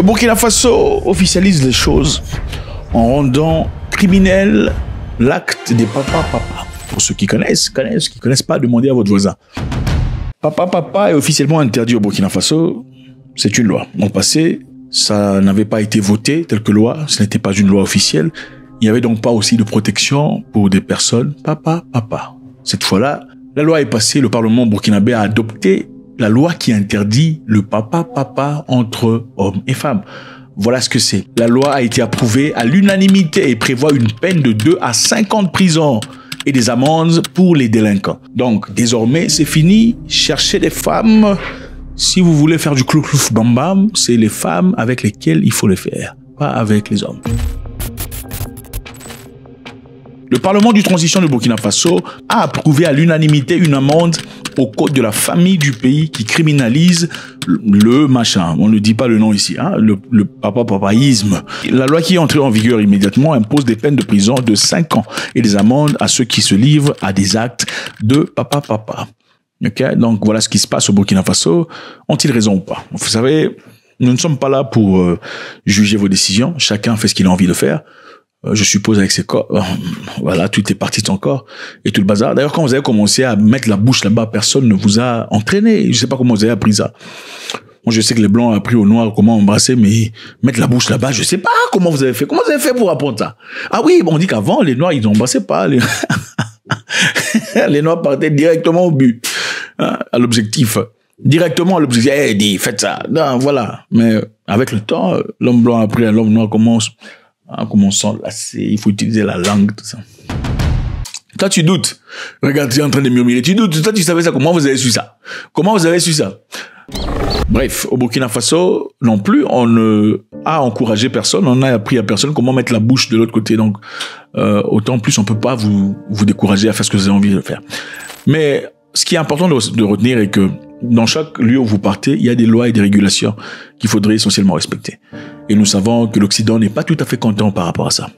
Burkina Faso officialise les choses en rendant criminel l'acte des papa. Pour ceux qui connaissent, qui connaissent pas, demandez à votre voisin. Papa est officiellement interdit au Burkina Faso. C'est une loi. Dans le passé, ça n'avait pas été voté tel que loi. Ce n'était pas une loi officielle. Il n'y avait donc pas aussi de protection pour des personnes. Papa. Cette fois-là, la loi est passée. Le Parlement burkinabé a adopté la loi qui interdit le papa entre hommes et femmes. Voilà ce que c'est. La loi a été approuvée à l'unanimité et prévoit une peine de 2 à 5 ans de prison et des amendes pour les délinquants. Donc, désormais, c'est fini. Cherchez des femmes. Si vous voulez faire du clou-clouf bam-bam, c'est les femmes avec lesquelles il faut le faire, pas avec les hommes. Le Parlement de transition de Burkina Faso a approuvé à l'unanimité une amende au code de la famille du pays qui criminalise le machin. On ne dit pas le nom ici, hein, le papaïsme. La loi qui est entrée en vigueur immédiatement impose des peines de prison de 5 ans et des amendes à ceux qui se livrent à des actes de papa. Okay? Donc voilà ce qui se passe au Burkina Faso. Ont-ils raison ou pas? Vous savez, nous ne sommes pas là pour juger vos décisions. Chacun fait ce qu'il a envie de faire. Je suppose avec ses corps, voilà, tout est parti de son corps et tout le bazar. D'ailleurs, quand vous avez commencé à mettre la bouche là-bas, personne ne vous a entraîné. Je sais pas comment vous avez appris ça. Moi, je sais que les Blancs ont appris aux Noirs comment embrasser, mais mettre la bouche là-bas, je sais pas comment vous avez fait. Comment vous avez fait pour apprendre ça? Ah oui, bon, on dit qu'avant, les Noirs, ils n'embrassaient pas. Les Noirs partaient directement au but, hein, à l'objectif. Directement à l'objectif. Dis, faites ça. Non, voilà. Mais avec le temps, l'homme blanc a appris à l'homme noir comment s'enlacer, il faut utiliser la langue, tout ça. Toi, tu doutes. Regarde, tu es en train de murmurer. Tu doutes. Toi, tu savais ça. Comment vous avez su ça? Bref, au Burkina Faso, non plus, on ne a encouragé personne, on n'a appris à personne comment mettre la bouche de l'autre côté. Donc, autant plus, on peut pas vous décourager à faire ce que vous avez envie de faire. Mais ce qui est important de retenir est que dans chaque lieu où vous partez, il y a des lois et des régulations qu'il faudrait essentiellement respecter. Et nous savons que l'Occident n'est pas tout à fait content par rapport à ça.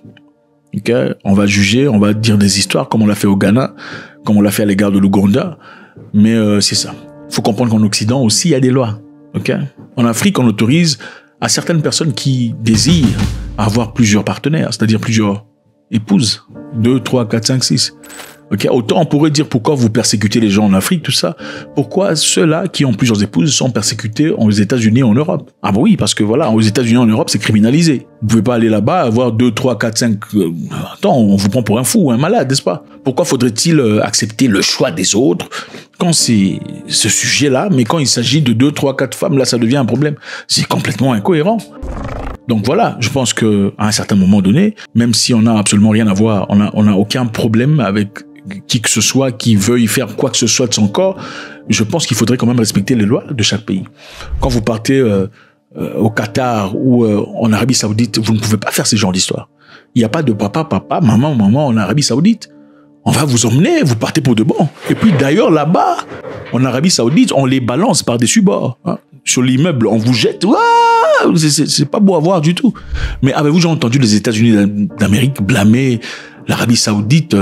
Okay? On va juger, on va dire des histoires comme on l'a fait au Ghana, comme on l'a fait à l'égard de l'Ouganda. Mais c'est ça. Il faut comprendre qu'en Occident aussi, il y a des lois. Okay? En Afrique, on autorise à certaines personnes qui désirent avoir plusieurs partenaires, c'est-à-dire plusieurs épouses. 2, 3, 4, 5, 6. Okay? Autant on pourrait dire pourquoi vous persécutez les gens en Afrique, tout ça. Pourquoi ceux-là qui ont plusieurs épouses sont persécutés aux États-Unis et en Europe? Ah bah oui, parce que voilà, aux États-Unis et en Europe, c'est criminalisé. Vous pouvez pas aller là-bas, avoir 2, 3, 4, 5... Attends, on vous prend pour un fou, un malade, n'est-ce pas? Pourquoi faudrait-il accepter le choix des autres quand c'est ce sujet-là, mais quand il s'agit de 2, 3, 4 femmes, là, ça devient un problème. C'est complètement incohérent. Donc voilà, je pense que à un certain moment donné, même si on n'a absolument rien à voir, on a aucun problème avec qui que ce soit qui veuille faire quoi que ce soit de son corps, je pense qu'il faudrait quand même respecter les lois de chaque pays. Quand vous partez au Qatar ou en Arabie Saoudite, vous ne pouvez pas faire ce genre d'histoire. Il n'y a pas de papa, maman en Arabie Saoudite. On va vous emmener, vous partez pour de bon. Et puis d'ailleurs là-bas, en Arabie Saoudite, on les balance par-dessus bord. Hein. Sur l'immeuble, on vous jette. C'est pas beau à voir du tout. Mais avez-vous déjà entendu les États-Unis d'Amérique blâmer l'Arabie Saoudite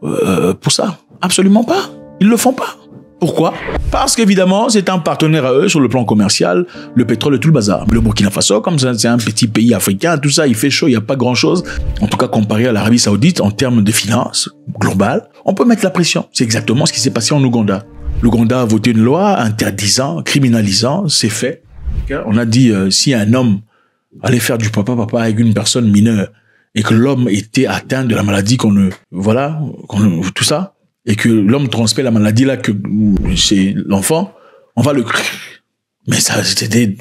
pour ça? Absolument pas. Ils le font pas. Pourquoi? Parce qu'évidemment, c'est un partenaire à eux sur le plan commercial, le pétrole et tout le bazar. Le Burkina Faso, comme c'est un petit pays africain, tout ça, il fait chaud, il n'y a pas grand-chose. En tout cas, comparé à l'Arabie Saoudite, en termes de finances globales, on peut mettre la pression. C'est exactement ce qui s'est passé en Ouganda. L'Ouganda a voté une loi interdisant, criminalisant, c'est fait. On a dit, si un homme allait faire du papa avec une personne mineure, et que l'homme était atteint de la maladie tout ça, et que l'homme transmet la maladie là que chez l'enfant, on va le... Mais ça, c'était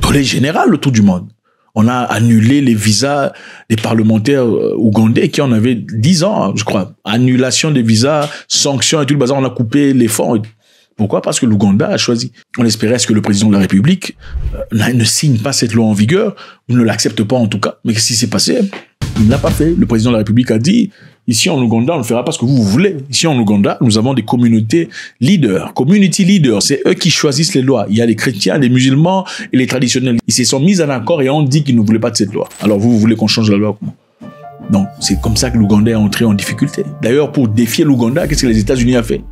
tollé général autour du monde. On a annulé les visas des parlementaires ougandais qui en avaient 10 ans, je crois. Annulation des visas, sanctions et tout le bazar, on a coupé les fonds. Pourquoi? Parce que l'Ouganda a choisi. On espérait à ce que le président de la République ne signe pas cette loi en vigueur, ou ne l'accepte pas en tout cas. Mais qu'est-ce qui s'est passé? Il ne l'a pas fait. Le président de la République a dit, ici en Ouganda, on ne fera pas ce que vous voulez. Ici en Ouganda, nous avons des communautés leaders, community leaders. C'est eux qui choisissent les lois. Il y a les chrétiens, les musulmans et les traditionnels. Ils se sont mis en accord et ont dit qu'ils ne voulaient pas de cette loi. Alors vous voulez qu'on change la loi comment? Donc c'est comme ça que l'Ouganda est entré en difficulté. D'ailleurs, pour défier l'Ouganda, qu'est-ce que les États-Unis a fait?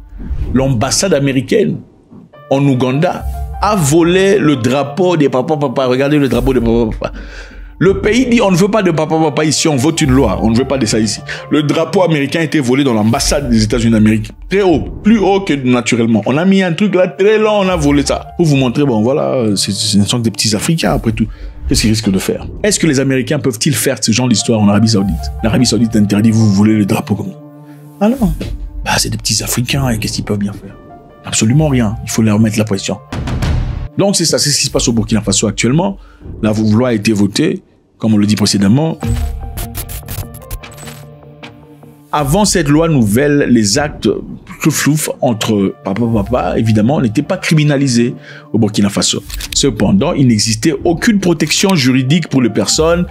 L'ambassade américaine en Ouganda a volé le drapeau des papa. Regardez le drapeau des papa. Le pays dit on ne veut pas de papa ici, on vote une loi, on ne veut pas de ça ici. Le drapeau américain a été volé dans l'ambassade des États-Unis d'Amérique. Très haut, plus haut que naturellement. On a mis un truc là très long, on a volé ça. Pour vous montrer, bon voilà, c'est une sorte de petits Africains après tout. Qu'est-ce qu'ils risquent de faire? Est-ce que les Américains peuvent-ils faire ce genre d'histoire en Arabie Saoudite? L'Arabie Saoudite interdit, vous voulez le drapeau comme ça. Ah non, bah c'est des petits Africains et qu'est-ce qu'ils peuvent bien faire? Absolument rien, il faut leur mettre la pression. Donc c'est ça, c'est ce qui se passe au Burkina Faso actuellement. La loi a été votée, comme on le dit précédemment. Avant cette loi nouvelle, les actes flouf entre papa, évidemment, n'étaient pas criminalisés au Burkina Faso. Cependant, il n'existait aucune protection juridique pour les personnes.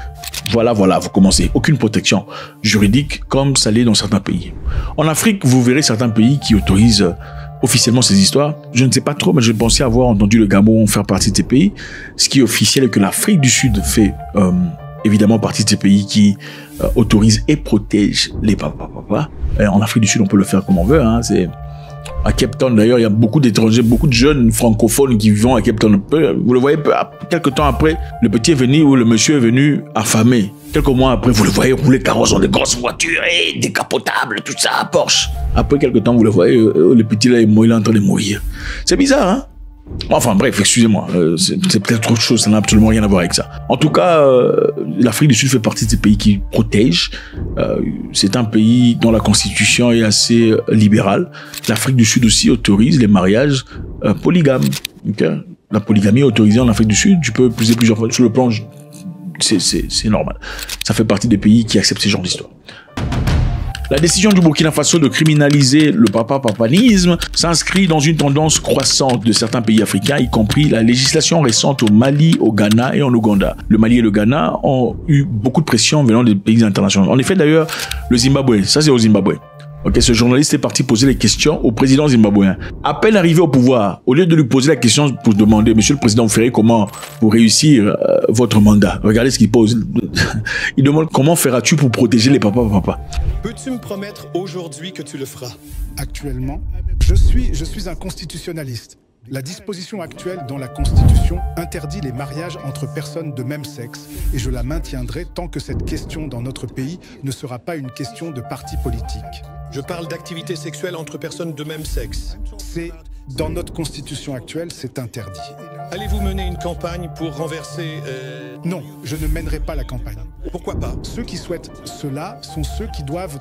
Voilà, vous commencez. Aucune protection juridique comme ça l'est dans certains pays. En Afrique, vous verrez certains pays qui autorisent officiellement ces histoires. Je ne sais pas trop, mais je pensais avoir entendu le Gabon faire partie de ces pays. Ce qui est officiel est que l'Afrique du Sud fait évidemment partie de ces pays qui autorisent et protègent les papa. En Afrique du Sud, on peut le faire comme on veut. Hein. C'est à Cape Town, d'ailleurs, il y a beaucoup d'étrangers, beaucoup de jeunes francophones qui vivent à Cape Town. Vous le voyez, quelques temps après, le petit est venu ou le monsieur est venu affamé. Quelques mois après, vous le voyez rouler carrosse dans des grosses voitures, et décapotables, tout ça, Porsche. Après quelques temps, vous le voyez, le petit là, il est en train de mourir. C'est bizarre, hein? Enfin bref, excusez-moi, c'est peut-être autre chose, ça n'a absolument rien à voir avec ça. En tout cas, l'Afrique du Sud fait partie de ces pays qui protègent. C'est un pays dont la constitution est assez libérale. L'Afrique du Sud aussi autorise les mariages polygames. Okay? La polygamie est autorisée en Afrique du Sud, tu peux épouser plusieurs fois sur le plan, c'est normal. Ça fait partie des pays qui acceptent ce genre d'histoire. La décision du Burkina Faso de criminaliser le papanisme s'inscrit dans une tendance croissante de certains pays africains, y compris la législation récente au Mali, au Ghana et en Ouganda. Le Mali et le Ghana ont eu beaucoup de pression venant des pays internationaux. En effet, d'ailleurs, le Zimbabwe, ça c'est au Zimbabwe. Ok, ce journaliste est parti poser les questions au président zimbabwéen. À peine arrivé au pouvoir, au lieu de lui poser la question pour demander, Monsieur le Président, vous ferez comment pour réussir votre mandat? Regardez ce qu'il pose. Il demande, comment feras-tu pour protéger les papa? Peux-tu me promettre aujourd'hui que tu le feras? Actuellement, je suis un constitutionnaliste. La disposition actuelle dans la Constitution interdit les mariages entre personnes de même sexe et je la maintiendrai tant que cette question dans notre pays ne sera pas une question de parti politique. Je parle d'activités sexuelles entre personnes de même sexe. Dans notre Constitution actuelle, c'est interdit. Allez-vous mener une campagne pour renverser... Non, je ne mènerai pas la campagne. Pourquoi pas? Ceux qui souhaitent cela sont ceux qui doivent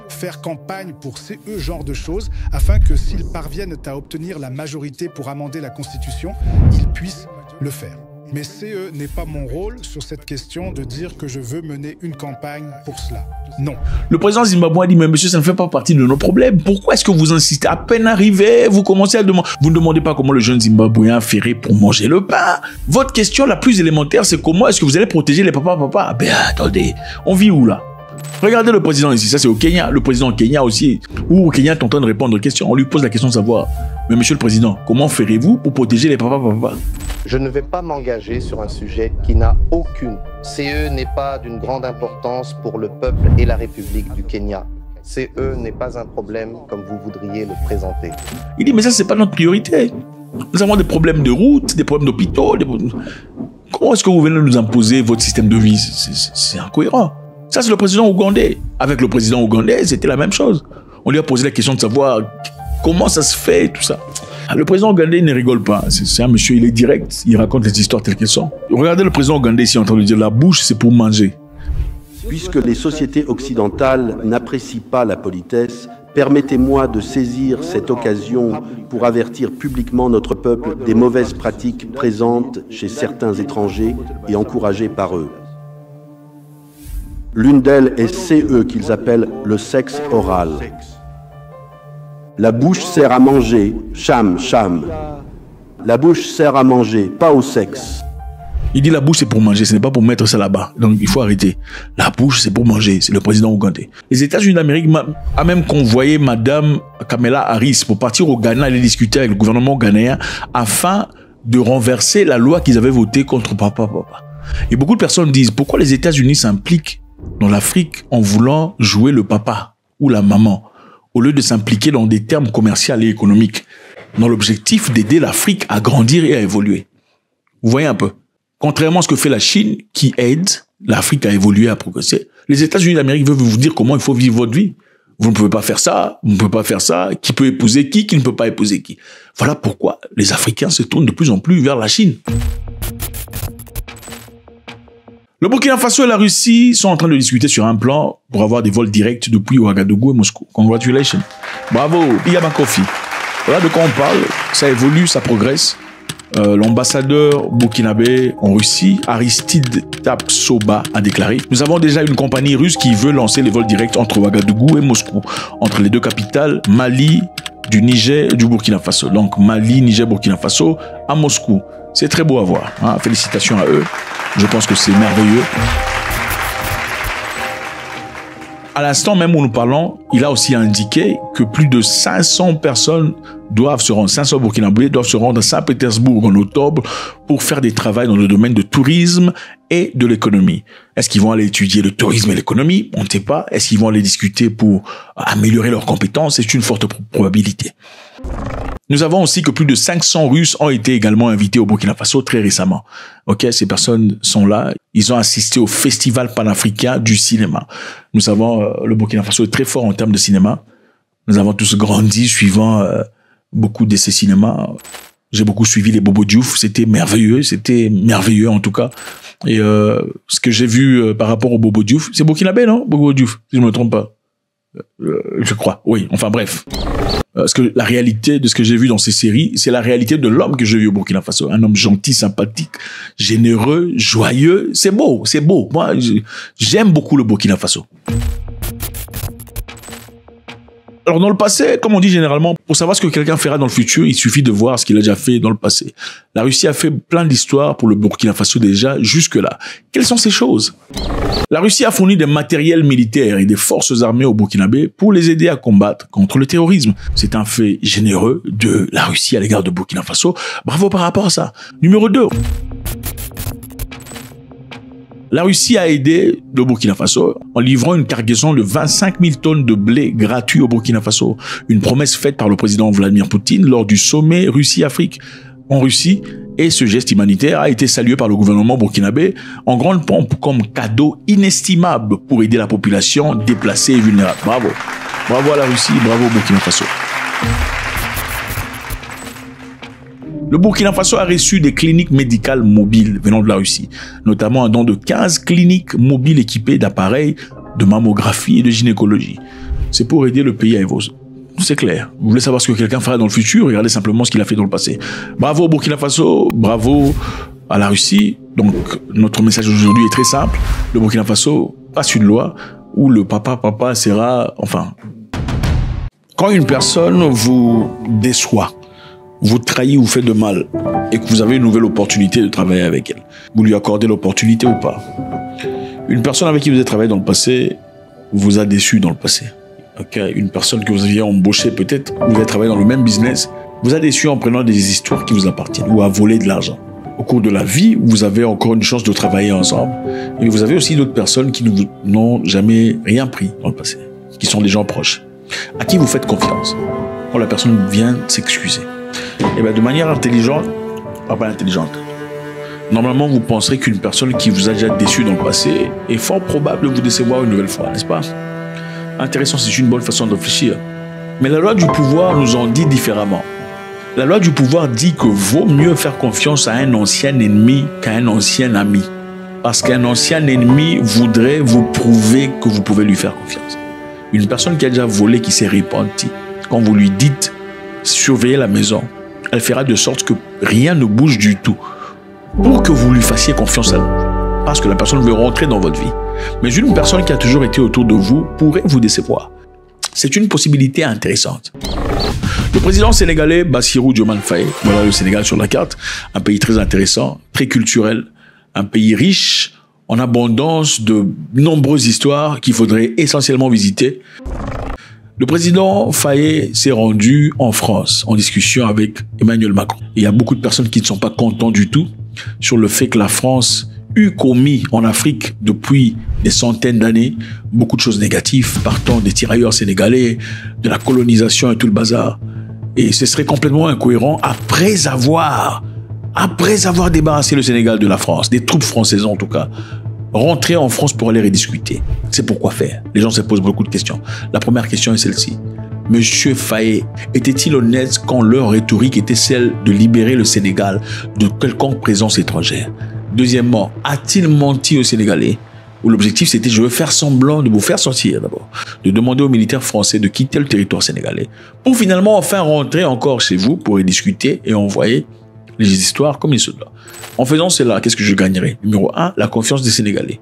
faire campagne pour ce genre de choses afin que s'ils parviennent à obtenir la majorité pour amender la Constitution, ils puissent le faire. Mais CE n'est pas mon rôle sur cette question de dire que je veux mener une campagne pour cela. Non. Le président zimbabwéen dit, mais monsieur, ça ne fait pas partie de nos problèmes. Pourquoi est-ce que vous insistez? À peine arrivé, vous commencez à demander... Vous ne demandez pas comment le jeune zimbabwéen ferait pour manger le pain. Votre question la plus élémentaire, c'est comment est-ce que vous allez protéger les papa? Ben attendez, on vit où là? Regardez le président ici, ça c'est au Kenya. Le président au Kenya aussi, où au Kenya est en train de répondre aux questions. On lui pose la question de savoir, mais monsieur le président, comment ferez-vous pour protéger les papa? Je ne vais pas m'engager sur un sujet qui n'a aucune. CE n'est pas d'une grande importance pour le peuple et la République du Kenya. CE n'est pas un problème comme vous voudriez le présenter. Il dit, mais ça c'est pas notre priorité. Nous avons des problèmes de route, des problèmes d'hôpitaux. Comment est-ce que vous venez nous imposer votre système de vie? C'est incohérent. Ça, c'est le président ougandais. Avec le président ougandais, c'était la même chose. On lui a posé la question de savoir comment ça se fait, tout ça. Le président ougandais ne rigole pas. C'est un monsieur, il est direct. Il raconte les histoires telles qu'elles sont. Regardez le président ougandais ici en train de dire la bouche, c'est pour manger. Puisque les sociétés occidentales n'apprécient pas la politesse, permettez-moi de saisir cette occasion pour avertir publiquement notre peuple des mauvaises pratiques présentes chez certains étrangers et encouragées par eux. L'une d'elles est CE qu'ils appellent le sexe oral. La bouche sert à manger, cham. La bouche sert à manger, pas au sexe. Il dit la bouche c'est pour manger, ce n'est pas pour mettre ça là-bas. Donc il faut arrêter. La bouche c'est pour manger, c'est le président ougandais. Les États-Unis d'Amérique a même convoyé Madame Kamala Harris pour partir au Ghana et discuter avec le gouvernement ghanéen afin de renverser la loi qu'ils avaient votée contre papa. Et beaucoup de personnes disent pourquoi les États-Unis s'impliquent dans l'Afrique en voulant jouer le papa ou la maman au lieu de s'impliquer dans des termes commerciaux et économiques. dans l'objectif d'aider l'Afrique à grandir et à évoluer. Vous voyez un peu. Contrairement à ce que fait la Chine, qui aide l'Afrique à évoluer, à progresser, les États-Unis d'Amérique veulent vous dire comment il faut vivre votre vie. Vous ne pouvez pas faire ça, vous ne pouvez pas faire ça, qui peut épouser qui ne peut pas épouser qui. Voilà pourquoi les Africains se tournent de plus en plus vers la Chine. Le Burkina Faso et la Russie sont en train de discuter sur un plan pour avoir des vols directs depuis Ouagadougou et Moscou. Congratulations. Bravo, Iyama Kofi. Voilà de quoi on parle, ça évolue, ça progresse. L'ambassadeur burkinabé en Russie, Aristide Tapsoba, a déclaré « Nous avons déjà une compagnie russe qui veut lancer les vols directs entre Ouagadougou et Moscou, entre les deux capitales, Mali, du Niger et du Burkina Faso. » Donc Mali, Niger, Burkina Faso à Moscou. C'est très beau à voir. Hein. Félicitations à eux. Je pense que c'est merveilleux. À l'instant même où nous parlons, il a aussi indiqué que plus de 500 personnes doivent se rendre, 500 Burkinabés doivent se rendre à Saint-Pétersbourg en octobre pour faire des travaux dans le domaine de tourisme et de l'économie. Est-ce qu'ils vont aller étudier le tourisme et l'économie? On ne sait pas. Est-ce qu'ils vont aller discuter pour améliorer leurs compétences? C'est une forte probabilité. Nous avons aussi que plus de 500 Russes ont été également invités au Burkina Faso très récemment. Ok, ces personnes sont là. Ils ont assisté au Festival panafricain du cinéma. Nous savons, le Burkina Faso est très fort en termes de cinéma. Nous avons tous grandi suivant beaucoup de ces cinémas. J'ai beaucoup suivi les Bobo Diouf. C'était merveilleux en tout cas. Et ce que j'ai vu par rapport au Bobo Diouf, c'est burkinabé, non? Bobo Diouf, si je me trompe pas. Je crois, oui. Enfin bref. Parce que la réalité de ce que j'ai vu dans ces séries, c'est la réalité de l'homme que j'ai vu au Burkina Faso. Un homme gentil, sympathique, généreux, joyeux. C'est beau, c'est beau. Moi, j'aime beaucoup le Burkina Faso. Alors, dans le passé, comme on dit généralement, pour savoir ce que quelqu'un fera dans le futur, il suffit de voir ce qu'il a déjà fait dans le passé. La Russie a fait plein d'histoires pour le Burkina Faso déjà jusque-là. Quelles sont ces choses? La Russie a fourni des matériels militaires et des forces armées au Burkinabé pour les aider à combattre contre le terrorisme. C'est un fait généreux de la Russie à l'égard de Burkina Faso. Bravo par rapport à ça. Numéro 2. La Russie a aidé le Burkina Faso en livrant une cargaison de 25 000 tonnes de blé gratuit au Burkina Faso. Une promesse faite par le président Vladimir Poutine lors du sommet Russie-Afrique en Russie. Et ce geste humanitaire a été salué par le gouvernement burkinabé en grande pompe comme cadeau inestimable pour aider la population déplacée et vulnérable. Bravo. Bravo à la Russie, bravo au Burkina Faso. Le Burkina Faso a reçu des cliniques médicales mobiles venant de la Russie, notamment un don de 15 cliniques mobiles équipées d'appareils de mammographie et de gynécologie. C'est pour aider le pays à évoluer. C'est clair. Vous voulez savoir ce que quelqu'un fera dans le futur? Regardez simplement ce qu'il a fait dans le passé. Bravo au Burkina Faso, bravo à la Russie. Donc, notre message aujourd'hui est très simple. Le Burkina Faso passe une loi où le papa sera... Enfin, quand une personne vous déçoit, vous trahit ou fait de mal, et que vous avez une nouvelle opportunité de travailler avec elle, vous lui accordez l'opportunité ou pas? Une personne avec qui vous avez travaillé dans le passé vous a déçu dans le passé. Okay. Une personne que vous aviez embauchée peut-être, vous avez travaillé dans le même business, vous a déçu en prenant des histoires qui vous appartiennent ou a volé de l'argent. Au cours de la vie, vous avez encore une chance de travailler ensemble. Et vous avez aussi d'autres personnes qui n'ont jamais rien pris dans le passé, qui sont des gens proches, à qui vous faites confiance. Quand la personne vient s'excuser. Et bien de manière intelligente, pas intelligente, normalement vous penserez qu'une personne qui vous a déjà déçu dans le passé est fort probable de vous décevoir une nouvelle fois, n'est-ce pas? Intéressant, c'est une bonne façon de réfléchir. Mais la loi du pouvoir nous en dit différemment. La loi du pouvoir dit que vaut mieux faire confiance à un ancien ennemi qu'à un ancien ami. Parce qu'un ancien ennemi voudrait vous prouver que vous pouvez lui faire confiance. Une personne qui a déjà volé, qui s'est repentie, quand vous lui dites surveillez la maison, elle fera de sorte que rien ne bouge du tout pour que vous lui fassiez confiance à elle. Parce que la personne veut rentrer dans votre vie. Mais une personne qui a toujours été autour de vous pourrait vous décevoir. C'est une possibilité intéressante. Le président sénégalais Bassirou Diomaye Faye, voilà le Sénégal sur la carte, un pays très intéressant, très culturel, un pays riche, en abondance de nombreuses histoires qu'il faudrait essentiellement visiter. Le président Faye s'est rendu en France en discussion avec Emmanuel Macron. Il y a beaucoup de personnes qui ne sont pas contents du tout sur le fait que la France eut commis en Afrique depuis des centaines d'années beaucoup de choses négatives, partant des tirailleurs sénégalais, de la colonisation et tout le bazar. Et ce serait complètement incohérent après avoir débarrassé le Sénégal de la France, des troupes françaises en tout cas, rentrer en France pour aller rediscuter. C'est pourquoi faire. Les gens se posent beaucoup de questions. La première question est celle-ci. Monsieur Faye était-il honnête quand leur rhétorique était celle de libérer le Sénégal de quelconque présence étrangère? Deuxièmement, a-t-il menti aux Sénégalais? Où l'objectif c'était je veux faire semblant de vous faire sortir d'abord, de demander aux militaires français de quitter le territoire sénégalais pour finalement enfin rentrer encore chez vous pour y discuter et envoyer les histoires comme il se doit. En faisant cela, qu'est-ce que je gagnerai? Numéro 1, la confiance des Sénégalais.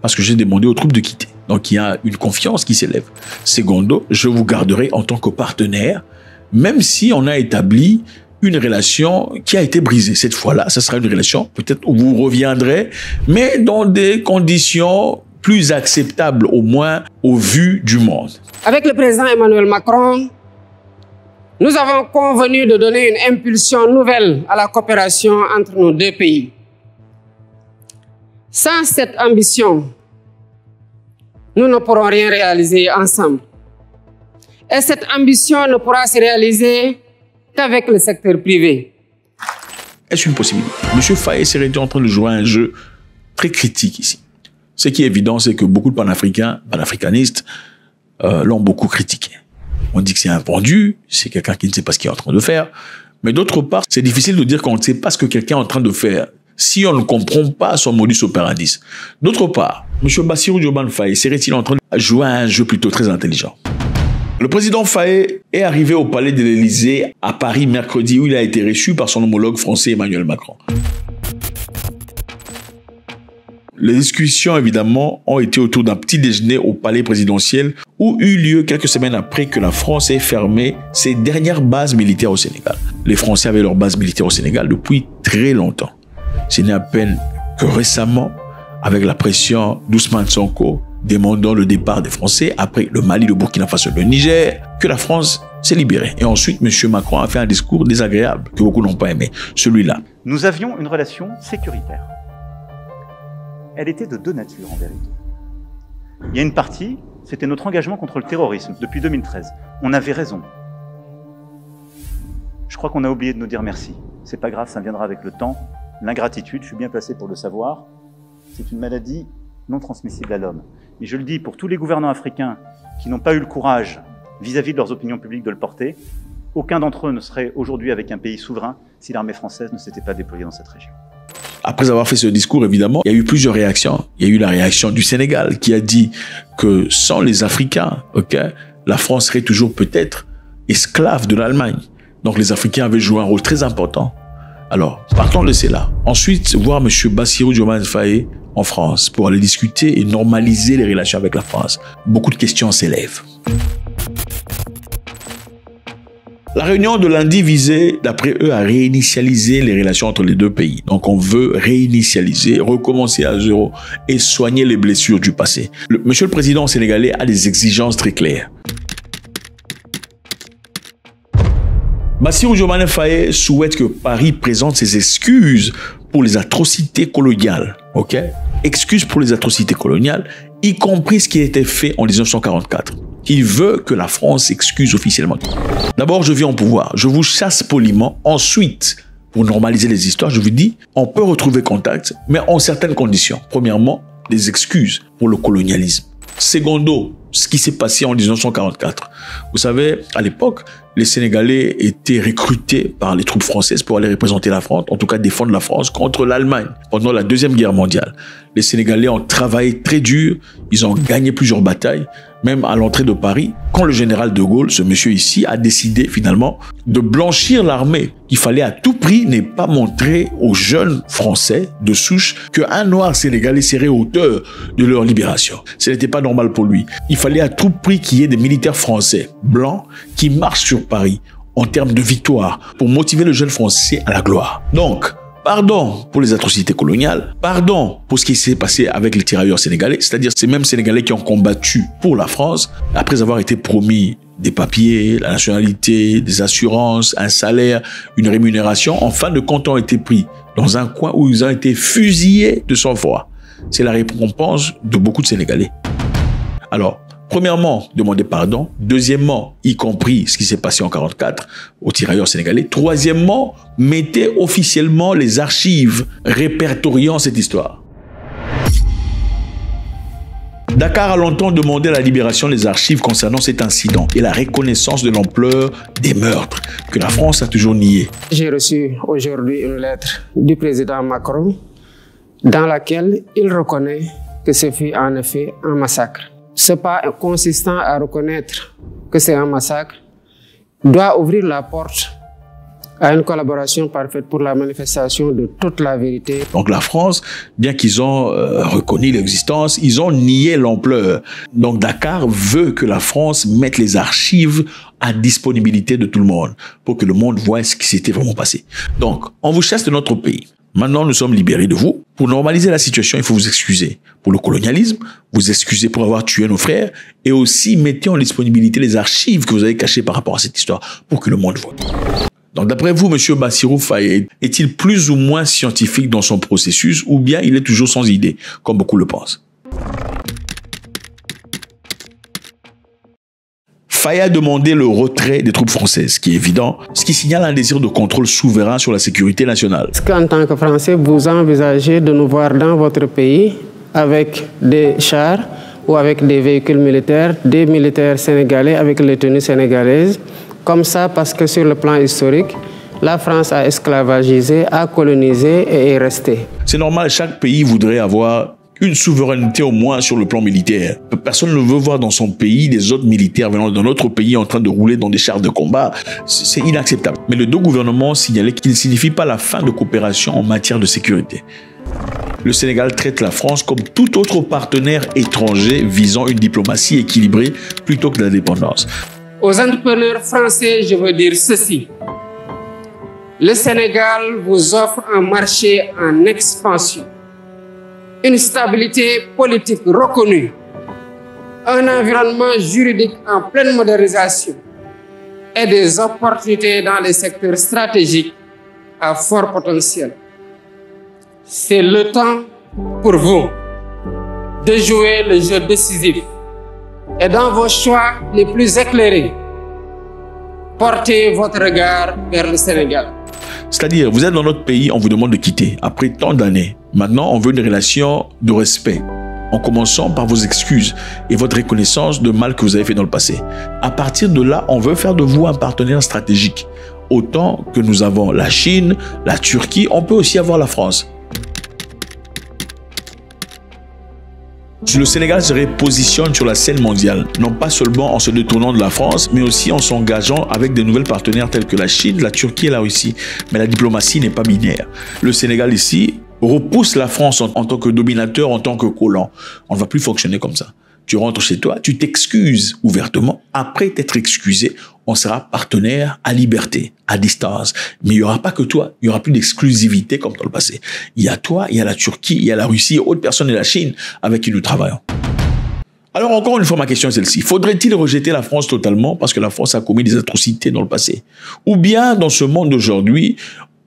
Parce que j'ai demandé aux troupes de quitter. Donc il y a une confiance qui s'élève. Secondo, je vous garderai en tant que partenaire, même si on a établi une relation qui a été brisée. Cette fois-là, ce sera une relation peut-être où vous reviendrez, mais dans des conditions plus acceptables, au moins au vu du monde. Avec le président Emmanuel Macron, nous avons convenu de donner une impulsion nouvelle à la coopération entre nos deux pays. Sans cette ambition, nous ne pourrons rien réaliser ensemble. Et cette ambition ne pourra se réaliser qu'avec le secteur privé. Est-ce une possibilité? Monsieur Faye serait en train de jouer un jeu très critique ici. Ce qui est évident, c'est que beaucoup de panafricanistes l'ont beaucoup critiqué. On dit que c'est un vendu, c'est quelqu'un qui ne sait pas ce qu'il est en train de faire. Mais d'autre part, c'est difficile de dire qu'on ne sait pas ce que quelqu'un est en train de faire si on ne comprend pas son modus operandi. D'autre part, M. Bassirou Diomaye Faye serait-il en train de jouer à un jeu plutôt très intelligent? Le président Faye est arrivé au palais de l'Élysée à Paris mercredi où il a été reçu par son homologue français Emmanuel Macron. Les discussions, évidemment, ont été autour d'un petit déjeuner au palais présidentiel où eut lieu quelques semaines après que la France ait fermé ses dernières bases militaires au Sénégal. Les Français avaient leurs bases militaires au Sénégal depuis très longtemps. Ce n'est à peine que récemment, avec la pression d'Ousmane Sonko, demandant le départ des Français après le Mali, le Burkina Faso, le Niger, que la France s'est libérée. Et ensuite, M. Macron a fait un discours désagréable que beaucoup n'ont pas aimé, celui-là. Nous avions une relation sécuritaire. Elle était de deux natures en vérité. Il y a une partie, c'était notre engagement contre le terrorisme depuis 2013. On avait raison. Je crois qu'on a oublié de nous dire merci. C'est pas grave, ça viendra avec le temps. L'ingratitude, je suis bien placé pour le savoir, c'est une maladie non transmissible à l'homme. Mais je le dis pour tous les gouvernants africains qui n'ont pas eu le courage vis-à-vis de leurs opinions publiques de le porter, aucun d'entre eux ne serait aujourd'hui avec un pays souverain si l'armée française ne s'était pas déployée dans cette région. Après avoir fait ce discours, évidemment, il y a eu plusieurs réactions. Il y a eu la réaction du Sénégal qui a dit que sans les Africains, la France serait toujours peut-être esclave de l'Allemagne. Donc les Africains avaient joué un rôle très important. Alors, partons de cela. Ensuite, voir M. Bassirou Diomaye Faye en France pour aller discuter et normaliser les relations avec la France. Beaucoup de questions s'élèvent. La réunion de lundi visait, d'après eux, à réinitialiser les relations entre les deux pays. Donc on veut réinitialiser, recommencer à zéro et soigner les blessures du passé. Monsieur le Président sénégalais a des exigences très claires. Bassirou Diomaye Faye souhaite que Paris présente ses excuses pour les atrocités coloniales. Excuses pour les atrocités coloniales, y compris ce qui a été fait en 1944. Il veut que la France s'excuse officiellement. D'abord, je viens au pouvoir, je vous chasse poliment. Ensuite, pour normaliser les histoires, je vous dis, on peut retrouver contact, mais en certaines conditions. Premièrement, des excuses pour le colonialisme. Secondo, ce qui s'est passé en 1944. Vous savez, à l'époque, les Sénégalais étaient recrutés par les troupes françaises pour aller représenter la France, en tout cas défendre la France contre l'Allemagne pendant la Deuxième Guerre mondiale. Les Sénégalais ont travaillé très dur, ils ont gagné plusieurs batailles, même à l'entrée de Paris, quand le général de Gaulle, ce monsieur ici, a décidé finalement de blanchir l'armée. Il fallait à tout prix ne pas montrer aux jeunes Français de souche qu'un noir sénégalais serait auteur de leur libération. Ce n'était pas normal pour lui. Il fallait à tout prix qu'il y ait des militaires français, blancs, qui marchent sur Paris en termes de victoire pour motiver le jeune Français à la gloire. Donc, pardon pour les atrocités coloniales, pardon pour ce qui s'est passé avec les tirailleurs sénégalais, c'est-à-dire ces mêmes Sénégalais qui ont combattu pour la France après avoir été promis des papiers, la nationalité, des assurances, un salaire, une rémunération. En fin de compte, ont été pris dans un coin où ils ont été fusillés de sang-froid. C'est la récompense de beaucoup de Sénégalais. Alors, Premièrement, demandez pardon. Deuxièmement, y compris ce qui s'est passé en 1944 aux tirailleurs sénégalais. Troisièmement, mettez officiellement les archives répertoriant cette histoire. Dakar a longtemps demandé la libération des archives concernant cet incident et la reconnaissance de l'ampleur des meurtres que la France a toujours nié. J'ai reçu aujourd'hui une lettre du président Macron dans laquelle il reconnaît que ce fut en effet un massacre. Ce pas consistant à reconnaître que c'est un massacre doit ouvrir la porte à une collaboration parfaite pour la manifestation de toute la vérité. Donc la France, bien qu'ils ont reconnu l'existence, ils ont nié l'ampleur. Donc Dakar veut que la France mette les archives à disponibilité de tout le monde pour que le monde voie ce qui s'était vraiment passé. Donc, on vous chasse de notre pays. Maintenant, nous sommes libérés de vous. Pour normaliser la situation, il faut vous excuser pour le colonialisme, vous excuser pour avoir tué nos frères et aussi mettez en disponibilité les archives que vous avez cachées par rapport à cette histoire pour que le monde voie. Donc, d'après vous, M. Bassirou Faye est-il plus ou moins scientifique dans son processus ou bien il est toujours sans idée, comme beaucoup le pensent? Faye a demandé le retrait des troupes françaises, ce qui est évident, ce qui signale un désir de contrôle souverain sur la sécurité nationale. Est-ce qu'en tant que Français, vous envisagez de nous voir dans votre pays avec des chars ou avec des véhicules militaires, des militaires sénégalais avec les tenues sénégalaises? Comme ça, parce que sur le plan historique, la France a esclavagisé, a colonisé et est restée. C'est normal, chaque pays voudrait avoir une souveraineté au moins sur le plan militaire. Personne ne veut voir dans son pays des autres militaires venant d'un autre pays en train de rouler dans des chars de combat. C'est inacceptable. Mais les deux gouvernements signalaient qu'il ne signifie pas la fin de coopération en matière de sécurité. Le Sénégal traite la France comme tout autre partenaire étranger visant une diplomatie équilibrée plutôt que la dépendance. Aux entrepreneurs français, je veux dire ceci. Le Sénégal vous offre un marché en expansion, une stabilité politique reconnue, un environnement juridique en pleine modernisation et des opportunités dans les secteurs stratégiques à fort potentiel. C'est le temps pour vous de jouer le jeu décisif et dans vos choix les plus éclairés, portez votre regard vers le Sénégal. C'est-à-dire, vous êtes dans notre pays, on vous demande de quitter après tant d'années. Maintenant, on veut une relation de respect, en commençant par vos excuses et votre reconnaissance de mal que vous avez fait dans le passé. À partir de là, on veut faire de vous un partenaire stratégique. Autant que nous avons la Chine, la Turquie, on peut aussi avoir la France. Le Sénégal se repositionne sur la scène mondiale, non pas seulement en se détournant de la France, mais aussi en s'engageant avec de nouvelles partenaires tels que la Chine, la Turquie et la Russie. Mais la diplomatie n'est pas binaire. Le Sénégal ici repousse la France en tant que dominateur, en tant que colon. On ne va plus fonctionner comme ça. Tu rentres chez toi, tu t'excuses ouvertement. Après t'être excusé, on sera partenaire à liberté, à distance. Mais il n'y aura pas que toi. Il n'y aura plus d'exclusivité comme dans le passé. Il y a toi, il y a la Turquie, il y a la Russie, autres personnes et la Chine avec qui nous travaillons. Alors encore une fois, ma question est celle-ci. Faudrait-il rejeter la France totalement parce que la France a commis des atrocités dans le passé? Ou bien, dans ce monde d'aujourd'hui,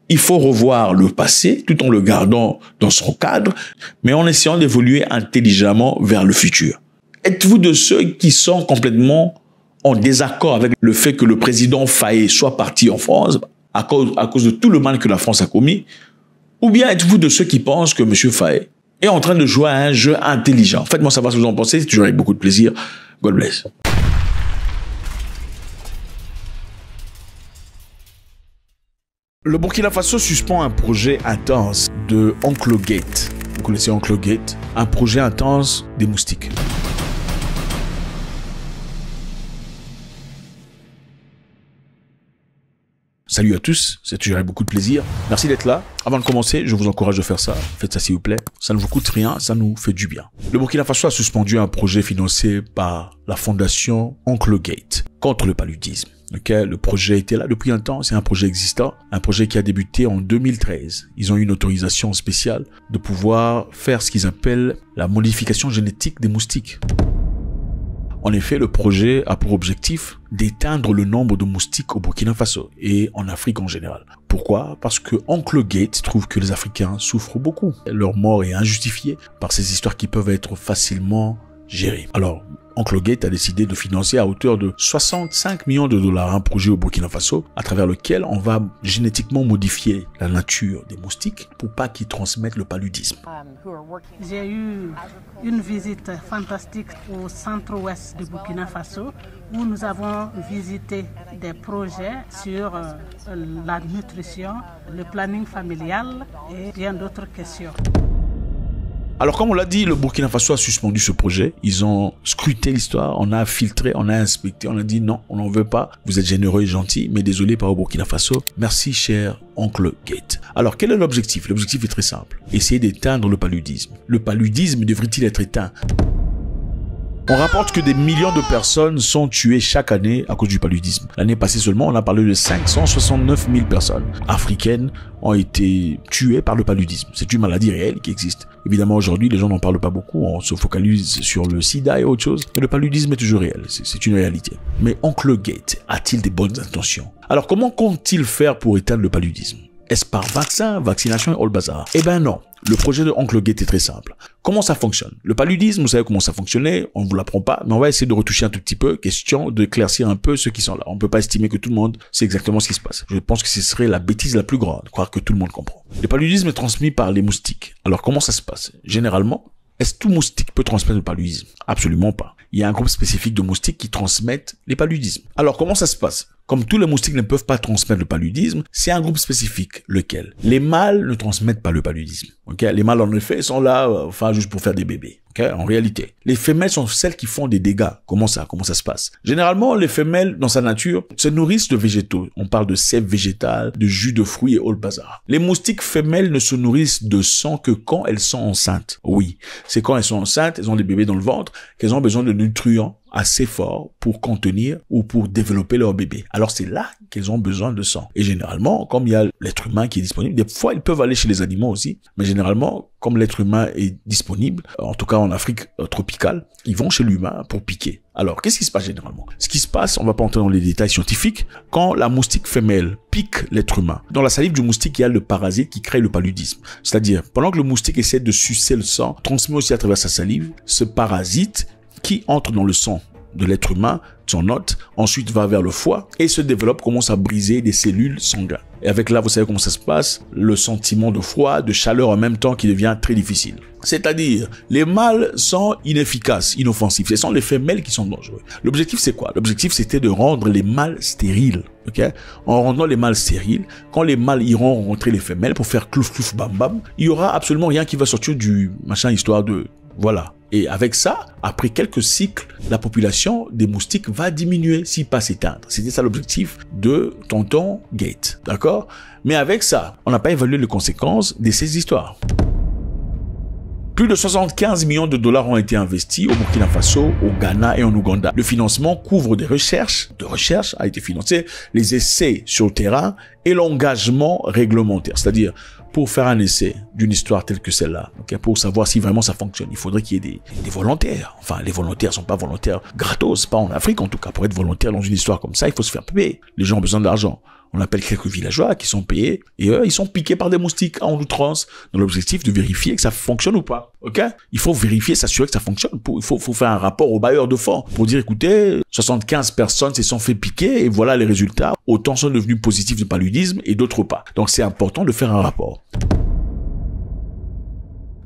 il faut revoir le passé tout en le gardant dans son cadre, mais en essayant d'évoluer intelligemment vers le futur? Êtes-vous de ceux qui sont complètement en désaccord avec le fait que le président Faye soit parti en France à cause de tout le mal que la France a commis? Ou bien êtes-vous de ceux qui pensent que M. Faye est en train de jouer à un jeu intelligent? Faites-moi savoir ce que vous en pensez, c'est toujours avec beaucoup de plaisir. God bless. Le Burkina Faso suspend un projet intense de Oncle Gate. Vous connaissez Oncle Gate? Un projet intense des moustiques. Salut à tous, c'est toujours avec beaucoup de plaisir. Merci d'être là. Avant de commencer, je vous encourage de faire ça. Faites ça s'il vous plaît. Ça ne vous coûte rien, ça nous fait du bien. Le Burkina Faso a suspendu un projet financé par la fondation Oncle Gate contre le paludisme. Okay, le projet était là depuis un temps, c'est un projet existant, un projet qui a débuté en 2013. Ils ont eu une autorisation spéciale de pouvoir faire ce qu'ils appellent la modification génétique des moustiques. En effet, le projet a pour objectif d'éteindre le nombre de moustiques au Burkina Faso et en Afrique en général. Pourquoi? Parce que Oncle Gate trouve que les Africains souffrent beaucoup. Leur mort est injustifiée par ces histoires qui peuvent être facilement gérées. Alors, Oncle Gate a décidé de financer à hauteur de 65 millions de dollars un projet au Burkina Faso à travers lequel on va génétiquement modifier la nature des moustiques pour pas qu'ils transmettent le paludisme. J'ai eu une visite fantastique au centre-ouest du Burkina Faso où nous avons visité des projets sur la nutrition, le planning familial et bien d'autres questions. Alors comme on l'a dit, le Burkina Faso a suspendu ce projet. Ils ont scruté l'histoire, on a filtré, on a inspecté, on a dit non, on n'en veut pas. Vous êtes généreux et gentils, mais désolé par au Burkina Faso. Merci cher Oncle Gate. Alors quel est l'objectif? L'objectif est très simple. Essayer d'éteindre le paludisme. Le paludisme devrait-il être éteint? On rapporte que des millions de personnes sont tuées chaque année à cause du paludisme. L'année passée seulement, on a parlé de 569 000 personnes africaines ont été tuées par le paludisme. C'est une maladie réelle qui existe. Évidemment, aujourd'hui, les gens n'en parlent pas beaucoup. On se focalise sur le sida et autre chose. Mais le paludisme est toujours réel. C'est une réalité. Mais Oncle Gate a-t-il des bonnes intentions? Alors, comment compte-t-il faire pour éteindre le paludisme? Est-ce par vaccin, vaccination et all bazar? Eh ben non. Le projet de Oncle Gate est très simple. Comment ça fonctionne? Le paludisme, vous savez comment ça fonctionnait, on ne vous l'apprend pas, mais on va essayer de retoucher un tout petit peu, question d'éclaircir un peu ceux qui sont là. On ne peut pas estimer que tout le monde sait exactement ce qui se passe. Je pense que ce serait la bêtise la plus grande, croire que tout le monde comprend. Le paludisme est transmis par les moustiques. Alors comment ça se passe? Généralement, est-ce que tout moustique peut transmettre le paludisme? Absolument pas. Il y a un groupe spécifique de moustiques qui transmettent les paludismes. Alors comment ça se passe? Comme tous les moustiques ne peuvent pas transmettre le paludisme, c'est un groupe spécifique. Lequel? Les mâles ne transmettent pas le paludisme. Okay? Les mâles, en effet, sont là, juste pour faire des bébés. Okay? En réalité, les femelles sont celles qui font des dégâts. Comment ça se passe? Généralement, les femelles, dans sa nature, se nourrissent de végétaux. On parle de sève végétale, de jus de fruits et all bazar. Les moustiques femelles ne se nourrissent de sang que quand elles sont enceintes. Oui, c'est quand elles sont enceintes, elles ont des bébés dans le ventre, qu'elles ont besoin de nutriments assez forts pour contenir ou pour développer leur bébé. Alors c'est là qu'elles ont besoin de sang. Et généralement, comme il y a l'être humain qui est disponible, des fois ils peuvent aller chez les animaux aussi, mais généralement, comme l'être humain est disponible, en tout cas en Afrique tropicale, ils vont chez l'humain pour piquer. Alors, qu'est-ce qui se passe généralement? Ce qui se passe, on va pas entrer dans les détails scientifiques, quand la moustique femelle pique l'être humain, dans la salive du moustique, il y a le parasite qui crée le paludisme. C'est-à-dire, pendant que le moustique essaie de sucer le sang, transmet aussi à travers sa salive, ce parasite qui entre dans le sang de l'être humain, son hôte, ensuite va vers le foie et se développe, commence à briser des cellules sanguines. Et avec là, vous savez comment ça se passe, le sentiment de froid, de chaleur en même temps qui devient très difficile. C'est-à-dire, les mâles sont inefficaces, inoffensifs. Ce sont les femelles qui sont dangereux. L'objectif, c'est quoi? L'objectif, c'était de rendre les mâles stériles. Okay? En rendant les mâles stériles, quand les mâles iront rencontrer les femelles pour faire clouf clouf bam bam, il y aura absolument rien qui va sortir du machin histoire de... Voilà. Et avec ça, après quelques cycles, la population des moustiques va diminuer s'il pas s'éteindre. C'était ça l'objectif de tonton Gate. D'accord? Mais avec ça, on n'a pas évalué les conséquences de ces histoires. Plus de 75 millions de dollars ont été investis au Burkina Faso, au Ghana et en Ouganda. Le financement couvre des recherches, a été financé, les essais sur le terrain et l'engagement réglementaire. C'est-à-dire, pour faire un essai d'une histoire telle que celle-là, okay, pour savoir si vraiment ça fonctionne, il faudrait qu'il y ait des volontaires. Enfin, les volontaires sont pas volontaires gratos, pas en Afrique en tout cas. Pour être volontaire dans une histoire comme ça, il faut se faire payer. Les gens ont besoin d'argent. On appelle quelques villageois qui sont payés et eux, ils sont piqués par des moustiques en outrance dans l'objectif de vérifier que ça fonctionne ou pas. Ok? Il faut vérifier, s'assurer que ça fonctionne. Il faut faire un rapport au bailleur de fonds pour dire, écoutez, 75 personnes se sont fait piquer et voilà les résultats. Autant sont devenus positifs de paludisme et d'autres pas. Donc c'est important de faire un rapport.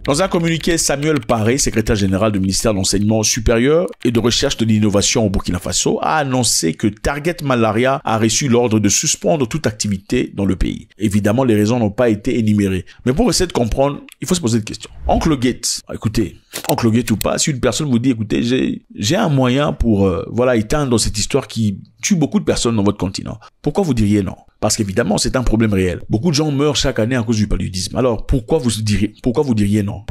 Dans un communiqué, Samuel Paré, secrétaire général du ministère de l'Enseignement supérieur et de recherche de l'innovation au Burkina Faso, a annoncé que Target Malaria a reçu l'ordre de suspendre toute activité dans le pays. Évidemment, les raisons n'ont pas été énumérées. Mais pour essayer de comprendre, il faut se poser une question. Oncle Gate, écoutez, Oncle Gate ou pas, si une personne vous dit, écoutez, j'ai un moyen pour, éteindre cette histoire qui tue beaucoup de personnes dans votre continent, pourquoi vous diriez non? Parce qu'évidemment, c'est un problème réel. Beaucoup de gens meurent chaque année à cause du paludisme. Alors, pourquoi vous diriez non?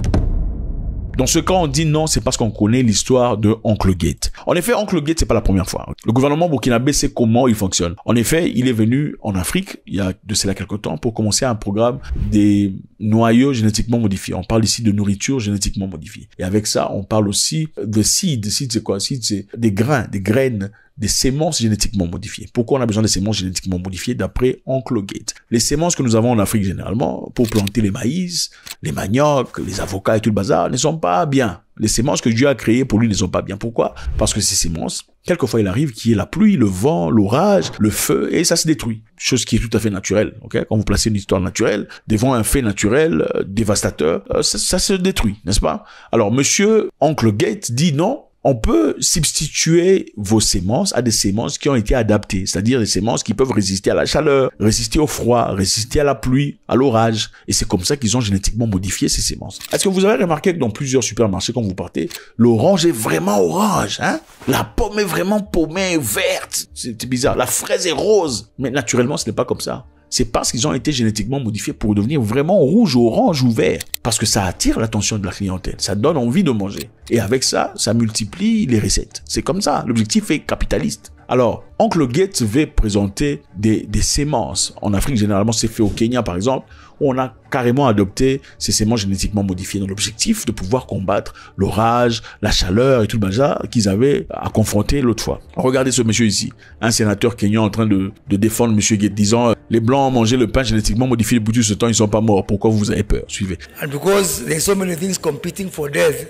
Dans ce cas, on dit non, c'est parce qu'on connaît l'histoire de Oncle Gate. En effet, Oncle Gate, c'est pas la première fois. Le gouvernement burkinabé sait comment il fonctionne. En effet, il est venu en Afrique, il y a de cela quelques temps, pour commencer un programme des noyaux génétiquement modifiés. On parle ici de nourriture génétiquement modifiée. Et avec ça, on parle aussi de seed. Seed, c'est quoi? Seed, c'est des graines des sémences génétiquement modifiées. Pourquoi on a besoin des sémences génétiquement modifiées d'après Oncle Gate? Les sémences que nous avons en Afrique généralement, pour planter les maïs, les maniocs, les avocats et tout le bazar, ne sont pas bien. Les sémences que Dieu a créées pour lui ne sont pas bien. Pourquoi? Parce que ces sémences, quelquefois il arrive qu'il y ait la pluie, le vent, l'orage, le feu, et ça se détruit. Chose qui est tout à fait naturelle. Okay? Quand vous placez une histoire naturelle, devant un fait naturel, dévastateur, ça se détruit, n'est-ce pas? Alors, monsieur Oncle Gate dit non. On peut substituer vos sémences à des sémences qui ont été adaptées, c'est-à-dire des sémences qui peuvent résister à la chaleur, résister au froid, résister à la pluie, à l'orage. Et c'est comme ça qu'ils ont génétiquement modifié ces sémences. Est-ce que vous avez remarqué que dans plusieurs supermarchés, quand vous partez, l'orange est vraiment orange, hein? La pomme est vraiment pommée, verte. C'est bizarre. La fraise est rose. Mais naturellement, ce n'est pas comme ça. C'est parce qu'ils ont été génétiquement modifiés pour devenir vraiment rouge, orange ou vert. Parce que ça attire l'attention de la clientèle. Ça donne envie de manger. Et avec ça, ça multiplie les recettes. C'est comme ça. L'objectif est capitaliste. Alors, Oncle Gate veut présenter des sémences. En Afrique, généralement, c'est fait au Kenya, par exemple, où on a carrément adopté ces sémences génétiquement modifiées dans l'objectif de pouvoir combattre l'orage, la chaleur et tout le bazar qu'ils avaient à confronter l'autre fois. Regardez ce monsieur ici, un sénateur kenyan en train de défendre monsieur Gate, disant les blancs ont mangé le pain génétiquement modifié depuis tout ce temps, ils sont pas morts. Pourquoi vous avez peur? Suivez. And because there's so many things competing for death,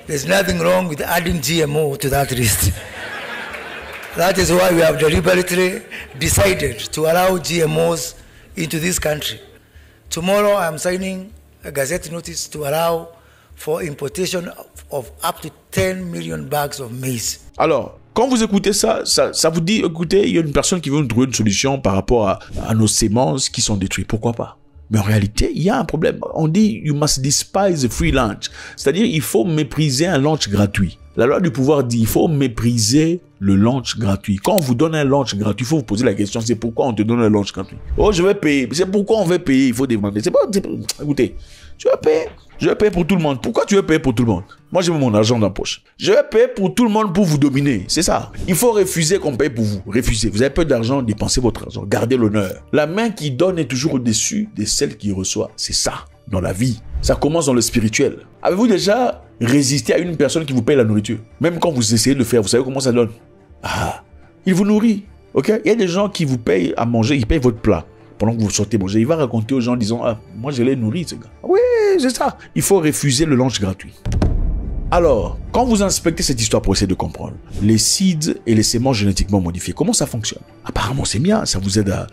there's nothing wrong with adding GMO to that list. That is why we have deliberately decided to allow GMOs into this country. Tomorrow I am signing a gazette notice to allow for importation of up to 10 million bags of maize. Alors, quand vous écoutez ça vous dit, écoutez, il y a une personne qui veut nous trouver une solution par rapport à nos sémences qui sont détruites. Pourquoi pas? Mais en réalité, il y a un problème. On dit, you must despise a free lunch. C'est-à-dire, il faut mépriser un lunch gratuit. La loi du pouvoir dit, il faut mépriser le lunch gratuit. Quand on vous donne un lunch gratuit, il faut vous poser la question, c'est pourquoi on te donne un lunch gratuit? Oh, je vais payer. C'est pourquoi on va payer, il faut demander. Écoutez, tu vas payer. Je vais payer pour tout le monde. Pourquoi tu veux payer pour tout le monde? Moi, j'ai mon argent dans la poche. Je vais payer pour tout le monde pour vous dominer. C'est ça. Il faut refuser qu'on paye pour vous. Refusez. Vous avez peu d'argent, dépensez votre argent. Gardez l'honneur. La main qui donne est toujours au-dessus de celle qui reçoit. C'est ça, dans la vie. Ça commence dans le spirituel. Avez-vous déjà résisté à une personne qui vous paye la nourriture? Même quand vous essayez de le faire, vous savez comment ça donne? Ah, il vous nourrit. Ok? Il y a des gens qui vous payent à manger, ils payent votre plat. Pendant que vous sortez manger, il va raconter aux gens en disant, ah, moi je l'ai nourri, ce gars. Oui, c'est ça. Il faut refuser le lunch gratuit. Alors, quand vous inspectez cette histoire pour essayer de comprendre, les seeds et les sémences génétiquement modifiées, comment ça fonctionne? Apparemment, c'est bien, ça vous aide à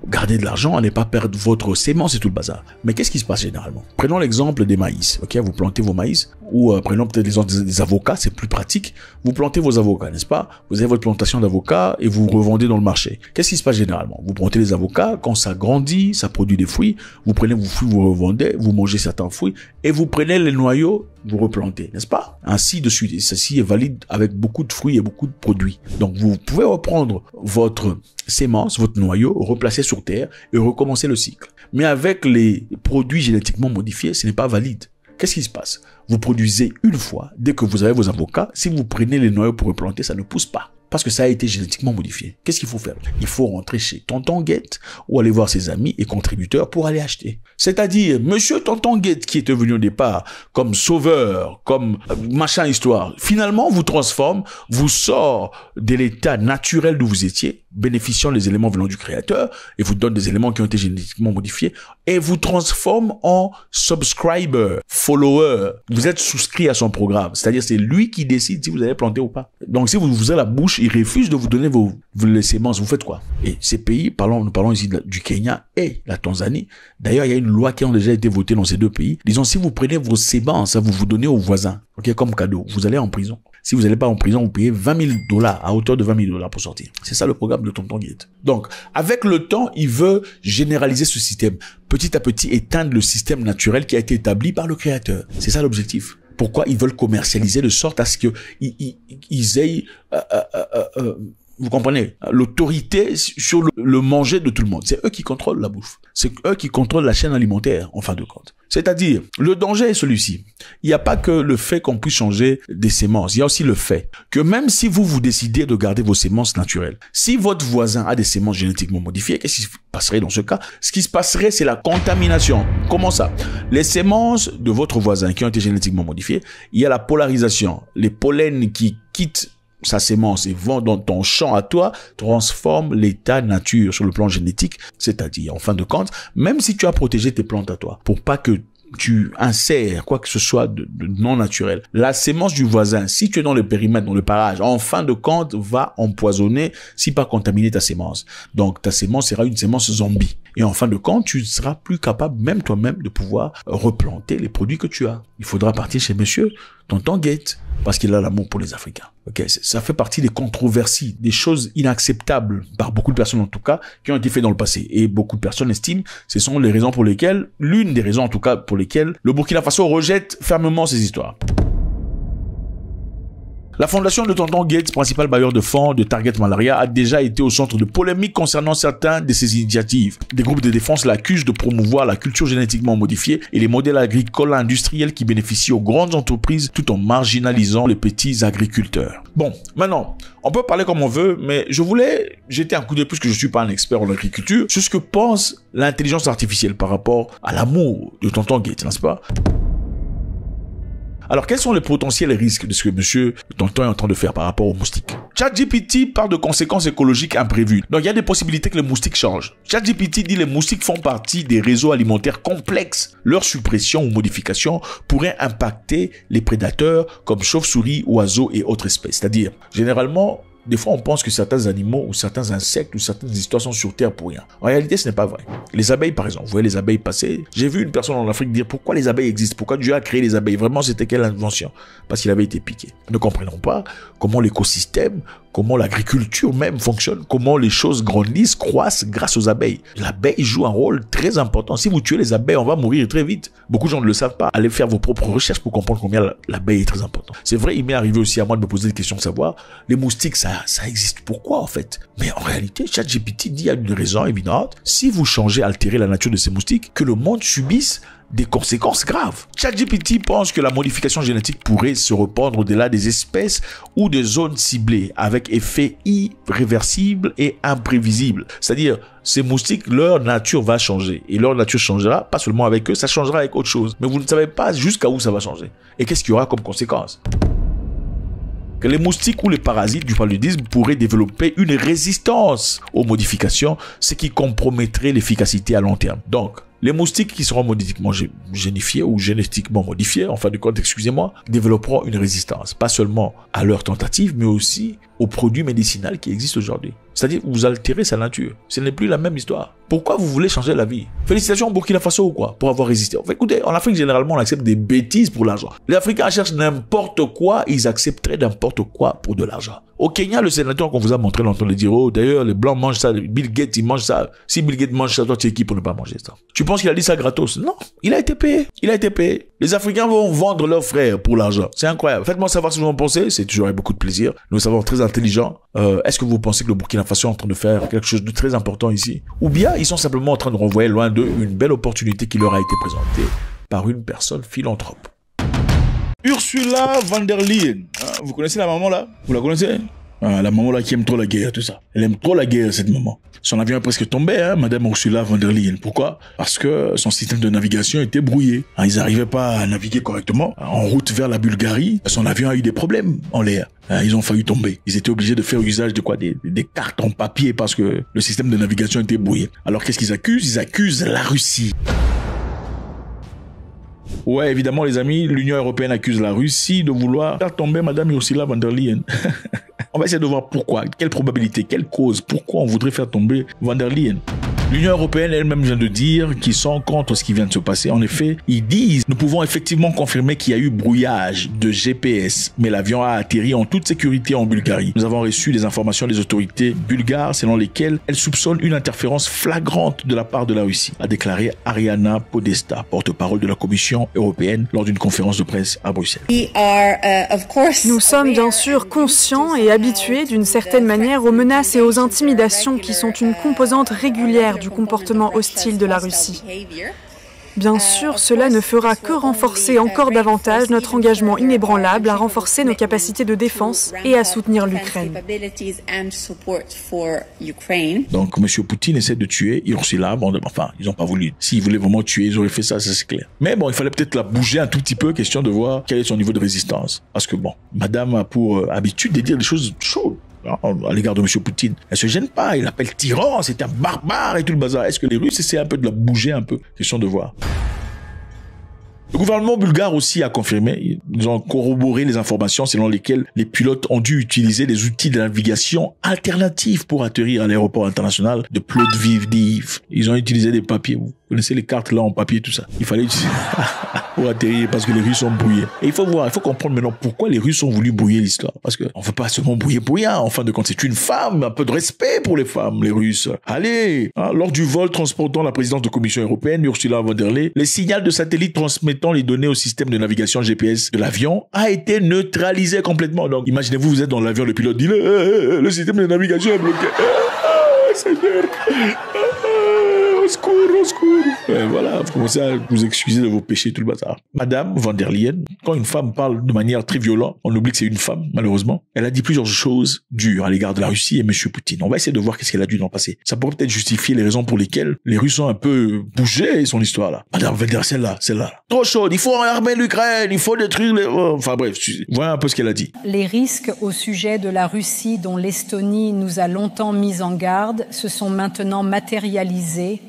garder de l'argent, à ne pas perdre votre sémence et tout le bazar. Mais qu'est-ce qui se passe généralement? Prenons l'exemple des maïs, ok? Vous plantez vos maïs, ou prenons peut-être l'exemple des avocats, c'est plus pratique. Vous plantez vos avocats, n'est-ce pas? Vous avez votre plantation d'avocats et vous revendez dans le marché. Qu'est-ce qui se passe généralement? Vous plantez les avocats, quand ça grandit, ça produit des fruits, vous prenez vos fruits, vous revendez, vous mangez certains fruits, et vous prenez les noyaux, vous replantez, n'est-ce pas? Ainsi de suite. Et ceci est valide avec beaucoup de fruits et beaucoup de produits. Donc, vous pouvez reprendre votre sémence, votre noyau, replacer sur terre et recommencer le cycle. Mais avec les produits génétiquement modifiés, ce n'est pas valide. Qu'est-ce qui se passe? Vous produisez une fois, dès que vous avez vos avocats, si vous prenez les noyaux pour replanter, ça ne pousse pas. Parce que ça a été génétiquement modifié. Qu'est-ce qu'il faut faire? Il faut rentrer chez Tonton Gate ou aller voir ses amis et contributeurs pour aller acheter. C'est-à-dire, monsieur Tonton Gate qui était venu au départ comme sauveur, comme machin histoire, finalement vous transforme, vous sort de l'état naturel d'où vous étiez, bénéficiant des éléments venant du créateur et vous donne des éléments qui ont été génétiquement modifiés et vous transforme en subscriber, follower. Vous êtes souscrit à son programme. C'est-à-dire, c'est lui qui décide si vous allez planter ou pas. Donc, si vous ouvrez la bouche, il refuse de vous donner les sémences. Vous faites quoi? Et ces pays, nous parlons ici du Kenya et la Tanzanie. D'ailleurs, il y a une loi qui a déjà été votée dans ces deux pays. Disons, si vous prenez vos sémences, vous donnez aux voisins, ok, comme cadeau, vous allez en prison. Si vous n'allez pas en prison, vous payez $20 à hauteur de $20 pour sortir. C'est ça le programme de Tonton Gate. Donc, avec le temps, il veut généraliser ce système. Petit à petit, éteindre le système naturel qui a été établi par le créateur. C'est ça l'objectif. Pourquoi ils veulent commercialiser de sorte à ce qu'ils aient, vous comprenez, l'autorité sur le manger de tout le monde. C'est eux qui contrôlent la bouffe. C'est eux qui contrôlent la chaîne alimentaire, en fin de compte. C'est-à-dire, le danger est celui-ci. Il n'y a pas que le fait qu'on puisse changer des sémences. Il y a aussi le fait que même si vous décidez de garder vos sémences naturelles, si votre voisin a des sémences génétiquement modifiées, qu'est-ce qui se passerait dans ce cas? Ce qui se passerait, c'est la contamination. Comment ça? Les sémences de votre voisin qui ont été génétiquement modifiées, il y a la polarisation. Les pollens qui quittent sa sémence et vend dans ton champ à toi, transforme l'état nature sur le plan génétique, c'est-à-dire, en fin de compte, même si tu as protégé tes plantes à toi, pour pas que tu insères quoi que ce soit de non naturel. La sémence du voisin, si tu es dans le périmètre, dans le parage, en fin de compte, va empoisonner, si pas contaminer ta sémence. Donc, ta sémence sera une sémence zombie. Et en fin de compte, tu seras plus capable, même toi-même, de pouvoir replanter les produits que tu as. Il faudra partir chez monsieur Tonton Gates, parce qu'il a l'amour pour les Africains. Ok, ça fait partie des controversies, des choses inacceptables par beaucoup de personnes en tout cas, qui ont été faites dans le passé. Et beaucoup de personnes estiment, ce sont les raisons pour lesquelles, l'une des raisons en tout cas pour lesquelles le Burkina Faso rejette fermement ces histoires. La fondation de Tonton Gates, principal bailleur de fonds de Target Malaria, a déjà été au centre de polémiques concernant certaines de ses initiatives. Des groupes de défense l'accusent de promouvoir la culture génétiquement modifiée et les modèles agricoles industriels qui bénéficient aux grandes entreprises tout en marginalisant les petits agriculteurs. Bon, maintenant, on peut parler comme on veut, mais je voulais jeter un coup d'œil, puisque je ne suis pas un expert en agriculture, sur ce que pense l'intelligence artificielle par rapport à l'amour de Tonton Gates, n'est-ce pas? Alors, quels sont les potentiels risques de ce que monsieur Tonton est en train de faire par rapport aux moustiques? ChatGPT parle de conséquences écologiques imprévues. Donc, il y a des possibilités que les moustiques changent. ChatGPT dit que les moustiques font partie des réseaux alimentaires complexes. Leur suppression ou modification pourrait impacter les prédateurs comme chauves-souris, oiseaux et autres espèces. C'est-à-dire, généralement, des fois, on pense que certains animaux ou certains insectes ou certaines histoires sont sur Terre pour rien. En réalité, ce n'est pas vrai. Les abeilles, par exemple, vous voyez les abeilles passer. J'ai vu une personne en Afrique dire pourquoi les abeilles existent, pourquoi Dieu a créé les abeilles. Vraiment, c'était quelle invention? Parce qu'il avait été piqué. Ne comprenons pas comment l'écosystème, comment l'agriculture même fonctionne, comment les choses grandissent, croissent grâce aux abeilles. L'abeille joue un rôle très important. Si vous tuez les abeilles, on va mourir très vite. Beaucoup de gens ne le savent pas. Allez faire vos propres recherches pour comprendre combien l'abeille est très importante. C'est vrai, il m'est arrivé aussi à moi de me poser des questions de savoir, les moustiques, ça existe pourquoi en fait? Mais en réalité, ChatGPT dit à une raison évidente, si vous changez, altérez la nature de ces moustiques, que le monde subisse des conséquences graves. ChatGPT pense que la modification génétique pourrait se répandre au-delà des espèces ou des zones ciblées avec effet irréversible et imprévisible. C'est-à-dire, ces moustiques, leur nature va changer. Et leur nature changera, pas seulement avec eux, ça changera avec autre chose. Mais vous ne savez pas jusqu'à où ça va changer. Et qu'est-ce qu'il y aura comme conséquence? Que les moustiques ou les parasites du paludisme pourraient développer une résistance aux modifications, ce qui compromettrait l'efficacité à long terme. Donc, les moustiques qui seront modifiquement génifiés ou génétiquement modifiés, en fin de compte, excusez-moi, développeront une résistance, pas seulement à leurs tentatives, mais aussi aux produits médicinaux qui existent aujourd'hui. C'est-à-dire, vous altérez sa nature. Ce n'est plus la même histoire. Pourquoi vous voulez changer la vie? Félicitations au Burkina Faso ou quoi? Pour avoir résisté. Enfin, écoutez, en Afrique, généralement, on accepte des bêtises pour l'argent. Les Africains cherchent n'importe quoi, ils accepteraient n'importe quoi pour de l'argent. Au Kenya, le sénateur qu'on vous a montré longtemps le dire, oh, d'ailleurs, les Blancs mangent ça, Bill Gates, il mange ça. Si Bill Gates mange ça, toi, tu es qui pour ne pas manger ça? Tu penses qu'il a dit ça gratos? Non, il a été payé. Il a été payé. Les Africains vont vendre leurs frères pour l'argent. C'est incroyable. Faites-moi savoir ce que vous en pensez. C'est toujours avec beaucoup de plaisir. Nous savons très intelligents. Est-ce que vous pensez que le Burkina Faso est en train de faire quelque chose de très important ici? Ou bien ils sont simplement en train de renvoyer loin d'eux une belle opportunité qui leur a été présentée par une personne philanthrope? Ursula von der Leyen. Vous connaissez la maman là? Vous la connaissez? La maman là qui aime trop la guerre, tout ça. Elle aime trop la guerre, cette maman. Son avion est presque tombé, hein, Madame Ursula von der Leyen. Pourquoi? Parce que son système de navigation était brouillé. Ils n'arrivaient pas à naviguer correctement. En route vers la Bulgarie, son avion a eu des problèmes en l'air. Ils ont failli tomber. Ils étaient obligés de faire usage de quoi? Des cartes en papier parce que le système de navigation était brouillé. Alors qu'est-ce qu'ils accusent? Ils accusent la Russie. Ouais, évidemment, les amis, l'Union européenne accuse la Russie de vouloir faire tomber Madame Ursula von der Leyen. On va essayer de voir pourquoi, quelle probabilité, quelle cause, pourquoi on voudrait faire tomber von der Leyen. L'Union européenne elle-même vient de dire qu'ils sont contre ce qui vient de se passer. En effet, ils disent, nous pouvons effectivement confirmer qu'il y a eu brouillage de GPS, mais l'avion a atterri en toute sécurité en Bulgarie. Nous avons reçu des informations des autorités bulgares selon lesquelles elles soupçonnent une interférence flagrante de la part de la Russie, a déclaré Ariana Podesta, porte-parole de la Commission européenne lors d'une conférence de presse à Bruxelles. Nous sommes bien sûr conscients et habitués d'une certaine manière aux menaces et aux intimidations qui sont une composante régulière du comportement hostile de la Russie. Bien sûr, cela ne fera que renforcer encore davantage notre engagement inébranlable à renforcer nos capacités de défense et à soutenir l'Ukraine. Donc, M. Poutine essaie de tuer Ursula. Bon, enfin, ils n'ont pas voulu. S'ils voulaient vraiment tuer, ils auraient fait ça c'est clair. Mais bon, il fallait peut-être la bouger un tout petit peu, question de voir quel est son niveau de résistance. Parce que bon, madame a pour habitude de dire des choses chaudes à l'égard de M. Poutine. Elle se gêne pas, il l'appelle tyran, c'est un barbare et tout le bazar. Est-ce que les Russes essaient un peu de la bouger un peu? Question de voir. Le gouvernement bulgare aussi a confirmé, ils ont corroboré les informations selon lesquelles les pilotes ont dû utiliser des outils de navigation alternatifs pour atterrir à l'aéroport international de Plovdiv. Ils ont utilisé des papiers. Vous connaissez les cartes là en papier, tout ça. Il fallait utiliser pour atterrir parce que les Russes ont brouillé. Et il faut voir, il faut comprendre maintenant pourquoi les Russes ont voulu brouiller l'histoire. Parce que on veut pas seulement brouiller pour rien. En fin de compte, c'est une femme, un peu de respect pour les femmes, les Russes. Allez, lors du vol transportant la présidente de la Commission européenne, Ursula von der Leyen, les signaux de satellite transmettant les données au système de navigation GPS de l'avion a été neutralisé complètement. Donc, imaginez-vous, vous êtes dans l'avion, le pilote dit le système de navigation est bloqué. Seigneur. Au secours, au secours. Voilà, vous commencez à vous excuser de vos péchés, tout le bazar. Madame von der Leyen, quand une femme parle de manière très violente, on oublie que c'est une femme, malheureusement. Elle a dit plusieurs choses dures à l'égard de la Russie et M. Poutine. On va essayer de voir qu'est-ce qu'elle a dû dans le passé. Ça pourrait peut-être justifier les raisons pour lesquelles les Russes ont un peu bougé son histoire là. Madame von der Leyen, celle-là. Trop chaude, il faut armer l'Ukraine, il faut détruire les... Enfin bref, voilà un peu ce qu'elle a dit. Les risques au sujet de la Russie dont l'Estonie nous a longtemps mis en garde se sont maintenant matérialisés.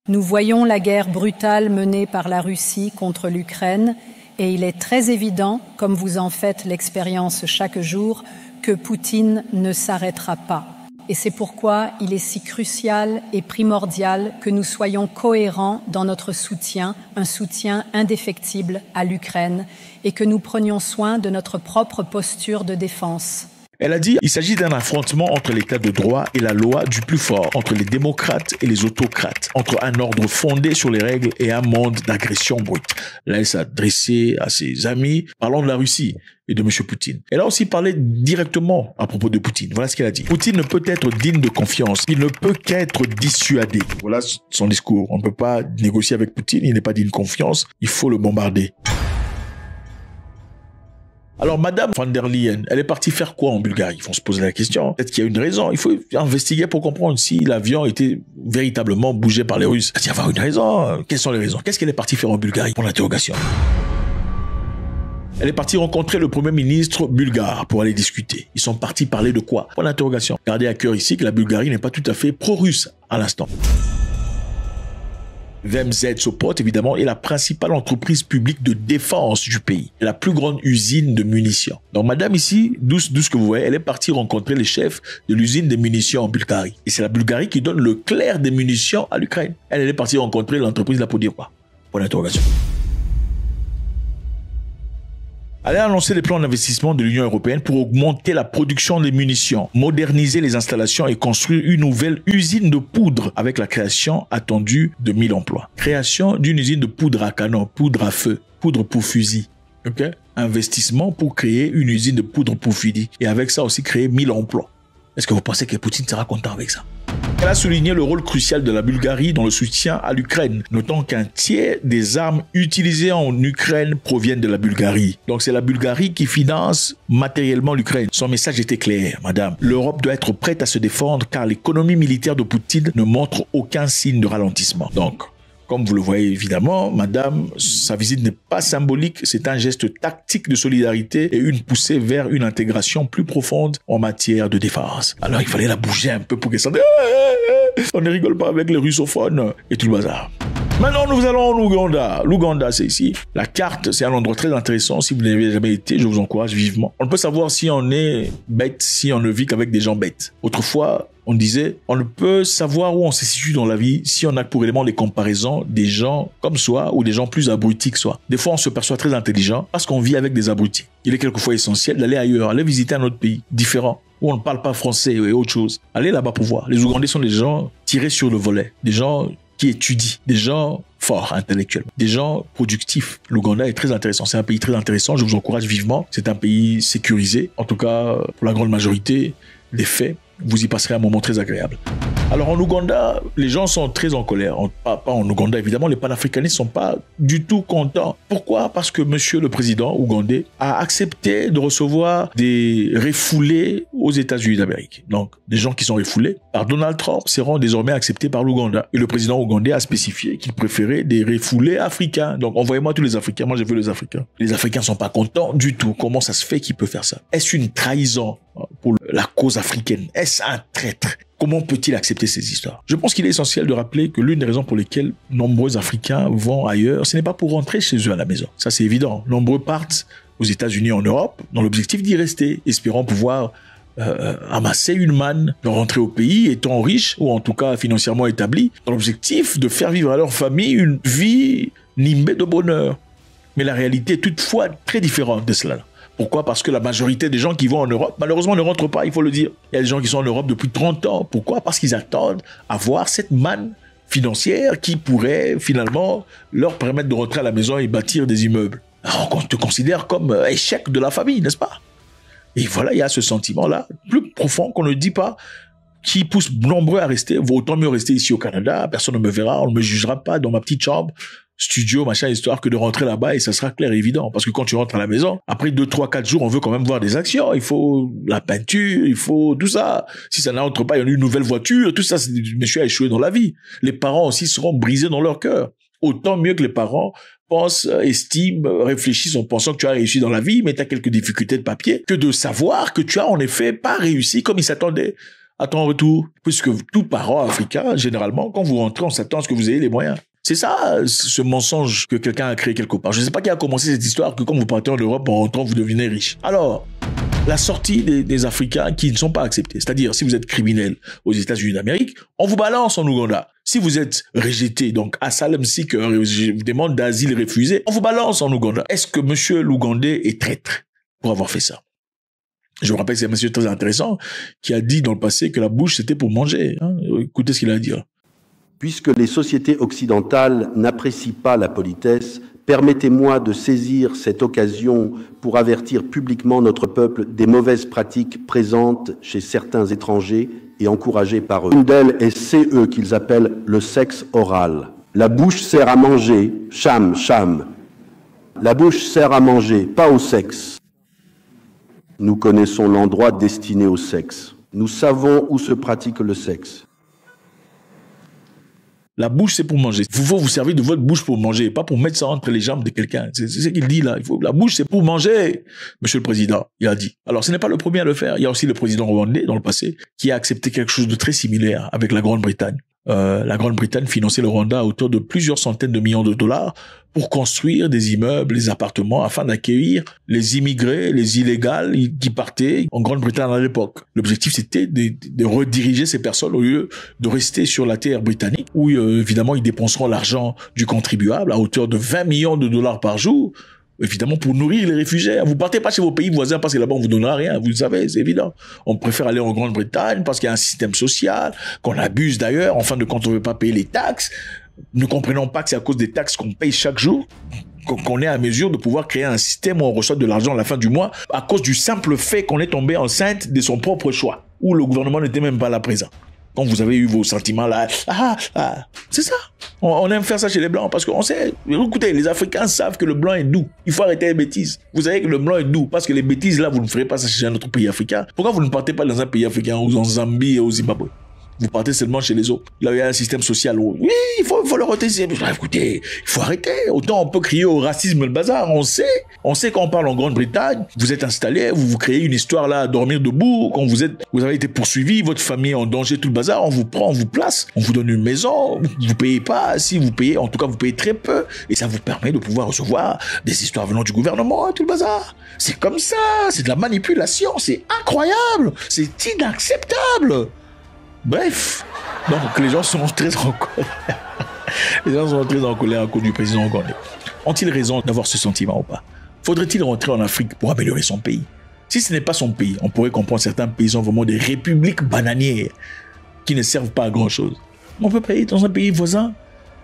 Nous voyons la guerre brutale menée par la Russie contre l'Ukraine et il est très évident, comme vous en faites l'expérience chaque jour, que Poutine ne s'arrêtera pas. Et c'est pourquoi il est si crucial et primordial que nous soyons cohérents dans notre soutien, un soutien indéfectible à l'Ukraine, et que nous prenions soin de notre propre posture de défense. Elle a dit il s'agit d'un affrontement entre l'état de droit et la loi du plus fort, entre les démocrates et les autocrates, entre un ordre fondé sur les règles et un monde d'agression brute. Là, elle s'est adressée à ses amis, parlant de la Russie et de M. Poutine. Elle a aussi parlé directement à propos de Poutine. Voilà ce qu'elle a dit. Poutine ne peut être digne de confiance. Il ne peut qu'être dissuadé. Voilà son discours. On ne peut pas négocier avec Poutine. Il n'est pas digne de confiance. Il faut le bombarder. Alors, Madame von der Leyen, elle est partie faire quoi en Bulgarie? Il faut se poser la question. Peut-être qu'il y a une raison. Il faut investiguer pour comprendre si l'avion était véritablement bougé par les Russes. Il y avoir une raison. Quelles sont les raisons? Qu'est-ce qu'elle est partie faire en Bulgarie? Pour l'interrogation. Elle est partie rencontrer le Premier ministre bulgare pour aller discuter. Ils sont partis parler de quoi? Pour l'interrogation. Gardez à cœur ici que la Bulgarie n'est pas tout à fait pro-russe à l'instant. VMZ Sopot, évidemment, est la principale entreprise publique de défense du pays. La plus grande usine de munitions. Donc, madame ici, d'où ce que vous voyez, elle est partie rencontrer les chefs de l'usine des munitions en Bulgarie. Et c'est la Bulgarie qui donne le clair des munitions à l'Ukraine. Elle est partie rencontrer l'entreprise là pour dire quoi? Pour l'interrogation. Elle a annoncé les plans d'investissement de l'Union européenne pour augmenter la production des munitions, moderniser les installations et construire une nouvelle usine de poudre avec la création attendue de 1000 emplois. Création d'une usine de poudre à canon, poudre à feu, poudre pour fusil. Ok? Investissement pour créer une usine de poudre pour fusil et avec ça aussi créer 1000 emplois. Est-ce que vous pensez que Poutine sera content avec ça? Elle a souligné le rôle crucial de la Bulgarie dans le soutien à l'Ukraine, notant qu'un tiers des armes utilisées en Ukraine proviennent de la Bulgarie. Donc c'est la Bulgarie qui finance matériellement l'Ukraine. Son message était clair, madame. L'Europe doit être prête à se défendre car l'économie militaire de Poutine ne montre aucun signe de ralentissement. Donc, comme vous le voyez évidemment, madame, sa visite n'est pas symbolique, c'est un geste tactique de solidarité et une poussée vers une intégration plus profonde en matière de défense. Alors il fallait la bouger un peu pour qu'elle s'entende. On ne rigole pas avec les russophones et tout le bazar. Maintenant, nous allons en Ouganda. L'Ouganda, c'est ici. La carte, c'est un endroit très intéressant. Si vous n'avez jamais été, je vous encourage vivement. On ne peut savoir si on est bête, si on ne vit qu'avec des gens bêtes. Autrefois, on disait, on ne peut savoir où on se situe dans la vie si on a pour élément les comparaisons des gens comme soi ou des gens plus abrutis que soi. Des fois, on se perçoit très intelligent parce qu'on vit avec des abrutis. Il est quelquefois essentiel d'aller ailleurs, aller visiter un autre pays différent, où on ne parle pas français et autre chose. Allez là-bas pour voir. Les Ougandais sont des gens tirés sur le volet, des gens qui étudient, des gens forts intellectuellement, des gens productifs. L'Ouganda est très intéressant. C'est un pays très intéressant. Je vous encourage vivement. C'est un pays sécurisé. En tout cas, pour la grande majorité, les faits vous y passerez un moment très agréable. Alors en Ouganda, les gens sont très en colère. Pas en Ouganda, évidemment, les panafricanistes ne sont pas du tout contents. Pourquoi? Parce que monsieur le président ougandais a accepté de recevoir des refoulés aux États-Unis d'Amérique. Donc, des gens qui sont refoulés par Donald Trump seront désormais acceptés par l'Ouganda. Et le président ougandais a spécifié qu'il préférait des refoulés africains. Donc, envoyez-moi tous les Africains. Moi, je veux les Africains. Les Africains ne sont pas contents du tout. Comment ça se fait qu'il peut faire ça? Est-ce une trahison pour la cause africaine? Est-ce un traître? Comment peut-il accepter ces histoires? Je pense qu'il est essentiel de rappeler que l'une des raisons pour lesquelles nombreux Africains vont ailleurs, ce n'est pas pour rentrer chez eux à la maison. Ça, c'est évident. Nombreux partent aux États-Unis, en Europe, dans l'objectif d'y rester, espérant pouvoir amasser une manne, de rentrer au pays étant riche, ou en tout cas financièrement établi, dans l'objectif de faire vivre à leur famille une vie nimbée de bonheur. Mais la réalité est toutefois très différente de cela. Pourquoi? Parce que la majorité des gens qui vont en Europe, malheureusement, ne rentrent pas, il faut le dire. Il y a des gens qui sont en Europe depuis 30 ans. Pourquoi? Parce qu'ils attendent avoir cette manne financière qui pourrait finalement leur permettre de rentrer à la maison et bâtir des immeubles. Alors on te considère comme échec de la famille, n'est-ce pas? Et voilà, il y a ce sentiment-là, plus profond qu'on ne dit pas, qui pousse nombreux à rester. Autant mieux rester ici au Canada, personne ne me verra, on ne me jugera pas dans ma petite chambre, studio, machin, histoire que de rentrer là-bas et ça sera clair et évident. Parce que quand tu rentres à la maison, après 2, 3, 4 jours, on veut quand même voir des actions. Il faut la peinture, il faut tout ça. Si ça n'entre pas, il y a une nouvelle voiture, tout ça, monsieur a échoué dans la vie. Les parents aussi seront brisés dans leur cœur. Autant mieux que les parents pensent, estiment, réfléchissent en pensant que tu as réussi dans la vie, mais tu as quelques difficultés de papier, que de savoir que tu as en effet pas réussi comme ils s'attendaient à ton retour. Puisque tout parent africain, généralement, quand vous rentrez, on s'attend à ce que vous ayez les moyens. C'est ça, ce mensonge que quelqu'un a créé quelque part. Je ne sais pas qui a commencé cette histoire que quand vous partez en Europe, en rentrant, vous devenez riche. Alors, la sortie des Africains qui ne sont pas acceptés. C'est-à-dire, si vous êtes criminel aux États-Unis d'Amérique, on vous balance en Ouganda. Si vous êtes rejeté, donc asylum seeker, demande d'asile refusé, on vous balance en Ouganda. Est-ce que monsieur l'Ougandais est traître pour avoir fait ça? Je me rappelle que c'est un monsieur très intéressant qui a dit dans le passé que la bouche c'était pour manger. Hein. Écoutez ce qu'il a à dire. Puisque les sociétés occidentales n'apprécient pas la politesse, permettez-moi de saisir cette occasion pour avertir publiquement notre peuple des mauvaises pratiques présentes chez certains étrangers et encouragées par eux. Une d'elles est CE qu'ils appellent le sexe oral. La bouche sert à manger, cham, cham. La bouche sert à manger, pas au sexe. Nous connaissons l'endroit destiné au sexe. Nous savons où se pratique le sexe. La bouche, c'est pour manger. Il faut vous servir de votre bouche pour manger, pas pour mettre ça entre les jambes de quelqu'un. C'est ce qu'il dit là. La bouche, c'est pour manger, monsieur le président, il a dit. Alors, ce n'est pas le premier à le faire. Il y a aussi le président rwandais, dans le passé, qui a accepté quelque chose de très similaire avec la Grande-Bretagne. La Grande-Bretagne finançait le Rwanda à hauteur de plusieurs centaines de millions de dollars pour construire des immeubles, des appartements, afin d'accueillir les immigrés, les illégaux qui partaient en Grande-Bretagne à l'époque. L'objectif, c'était de rediriger ces personnes au lieu de rester sur la terre britannique, où évidemment, ils dépenseront l'argent du contribuable à hauteur de 20 millions de dollars par jour, évidemment pour nourrir les réfugiés. Vous partez pas chez vos pays voisins parce que là-bas on vous donnera rien, vous le savez, c'est évident. On préfère aller en Grande-Bretagne parce qu'il y a un système social, qu'on abuse d'ailleurs, en fin de compte on ne veut pas payer les taxes. Ne comprenons pas que c'est à cause des taxes qu'on paye chaque jour qu'on est à mesure de pouvoir créer un système où on reçoit de l'argent à la fin du mois à cause du simple fait qu'on est tombé enceinte de son propre choix, où le gouvernement n'était même pas là présent. Quand vous avez eu vos sentiments là, c'est ça. On aime faire ça chez les Blancs parce qu'on sait, écoutez, les Africains savent que le blanc est doux. Il faut arrêter les bêtises. Vous savez que le blanc est doux parce que les bêtises là, vous ne ferez pas ça chez un autre pays africain. Pourquoi vous ne partez pas dans un pays africain, ou en Zambie et au Zimbabwe? Vous partez seulement chez les autres. Là, il y a un système social où, oui, il faut le retenir. Écoutez, il faut arrêter. Autant on peut crier au racisme, le bazar. On sait quand on parle en Grande-Bretagne, vous êtes installé, vous créez une histoire là à dormir debout. Quand vous avez été poursuivi, votre famille est en danger, tout le bazar, on vous prend, on vous place, on vous donne une maison, vous payez pas. Si vous payez, en tout cas, vous payez très peu. Et ça vous permet de pouvoir recevoir des histoires venant du gouvernement, tout le bazar. C'est comme ça. C'est de la manipulation. C'est incroyable. C'est inacceptable. Bref, donc les gens sont très en colère. Les gens sont très en colère à cause du président ougandais. Ont-ils raison d'avoir ce sentiment ou pas? Faudrait-il rentrer en Afrique pour améliorer son pays? Si ce n'est pas son pays, on pourrait comprendre certains pays sont vraiment des républiques bananières qui ne servent pas à grand-chose. On peut payer dans un pays voisin,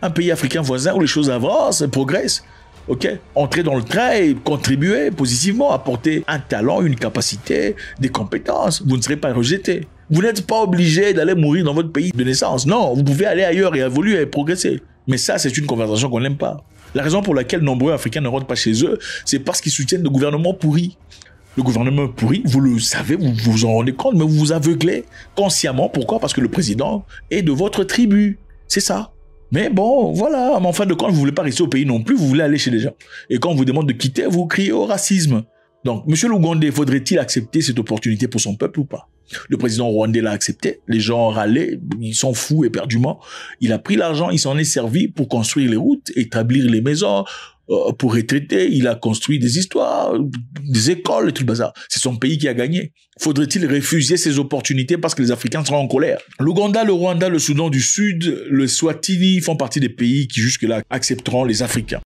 un pays africain voisin où les choses avancent et progressent. Ok, entrer dans le train et contribuer positivement, apporter un talent, une capacité, des compétences. Vous ne serez pas rejeté. Vous n'êtes pas obligé d'aller mourir dans votre pays de naissance. Non, vous pouvez aller ailleurs et évoluer et progresser. Mais ça, c'est une conversation qu'on n'aime pas. La raison pour laquelle nombreux Africains ne rentrent pas chez eux, c'est parce qu'ils soutiennent le gouvernement pourri. Le gouvernement pourri, vous le savez, vous vous en rendez compte, mais vous vous aveuglez consciemment. Pourquoi? Parce que le président est de votre tribu. C'est ça. Mais bon, voilà. Mais en fin de compte, vous ne voulez pas rester au pays non plus, vous voulez aller chez les gens. Et quand on vous demande de quitter, vous criez au racisme. Donc, monsieur Lugondé, faudrait-il accepter cette opportunité pour son peuple ou pas? Le président rwandais l'a accepté. Les gens râlaient, ils sont fous éperdument. Il a pris l'argent, il s'en est servi pour construire les routes, établir les maisons, pour retraiter. Il a construit des histoires, des écoles et tout le bazar. C'est son pays qui a gagné. Faudrait-il refuser ces opportunités parce que les Africains seront en colère? L'Ouganda, le Rwanda, le Soudan du Sud, le Swatini font partie des pays qui jusque-là accepteront les Africains.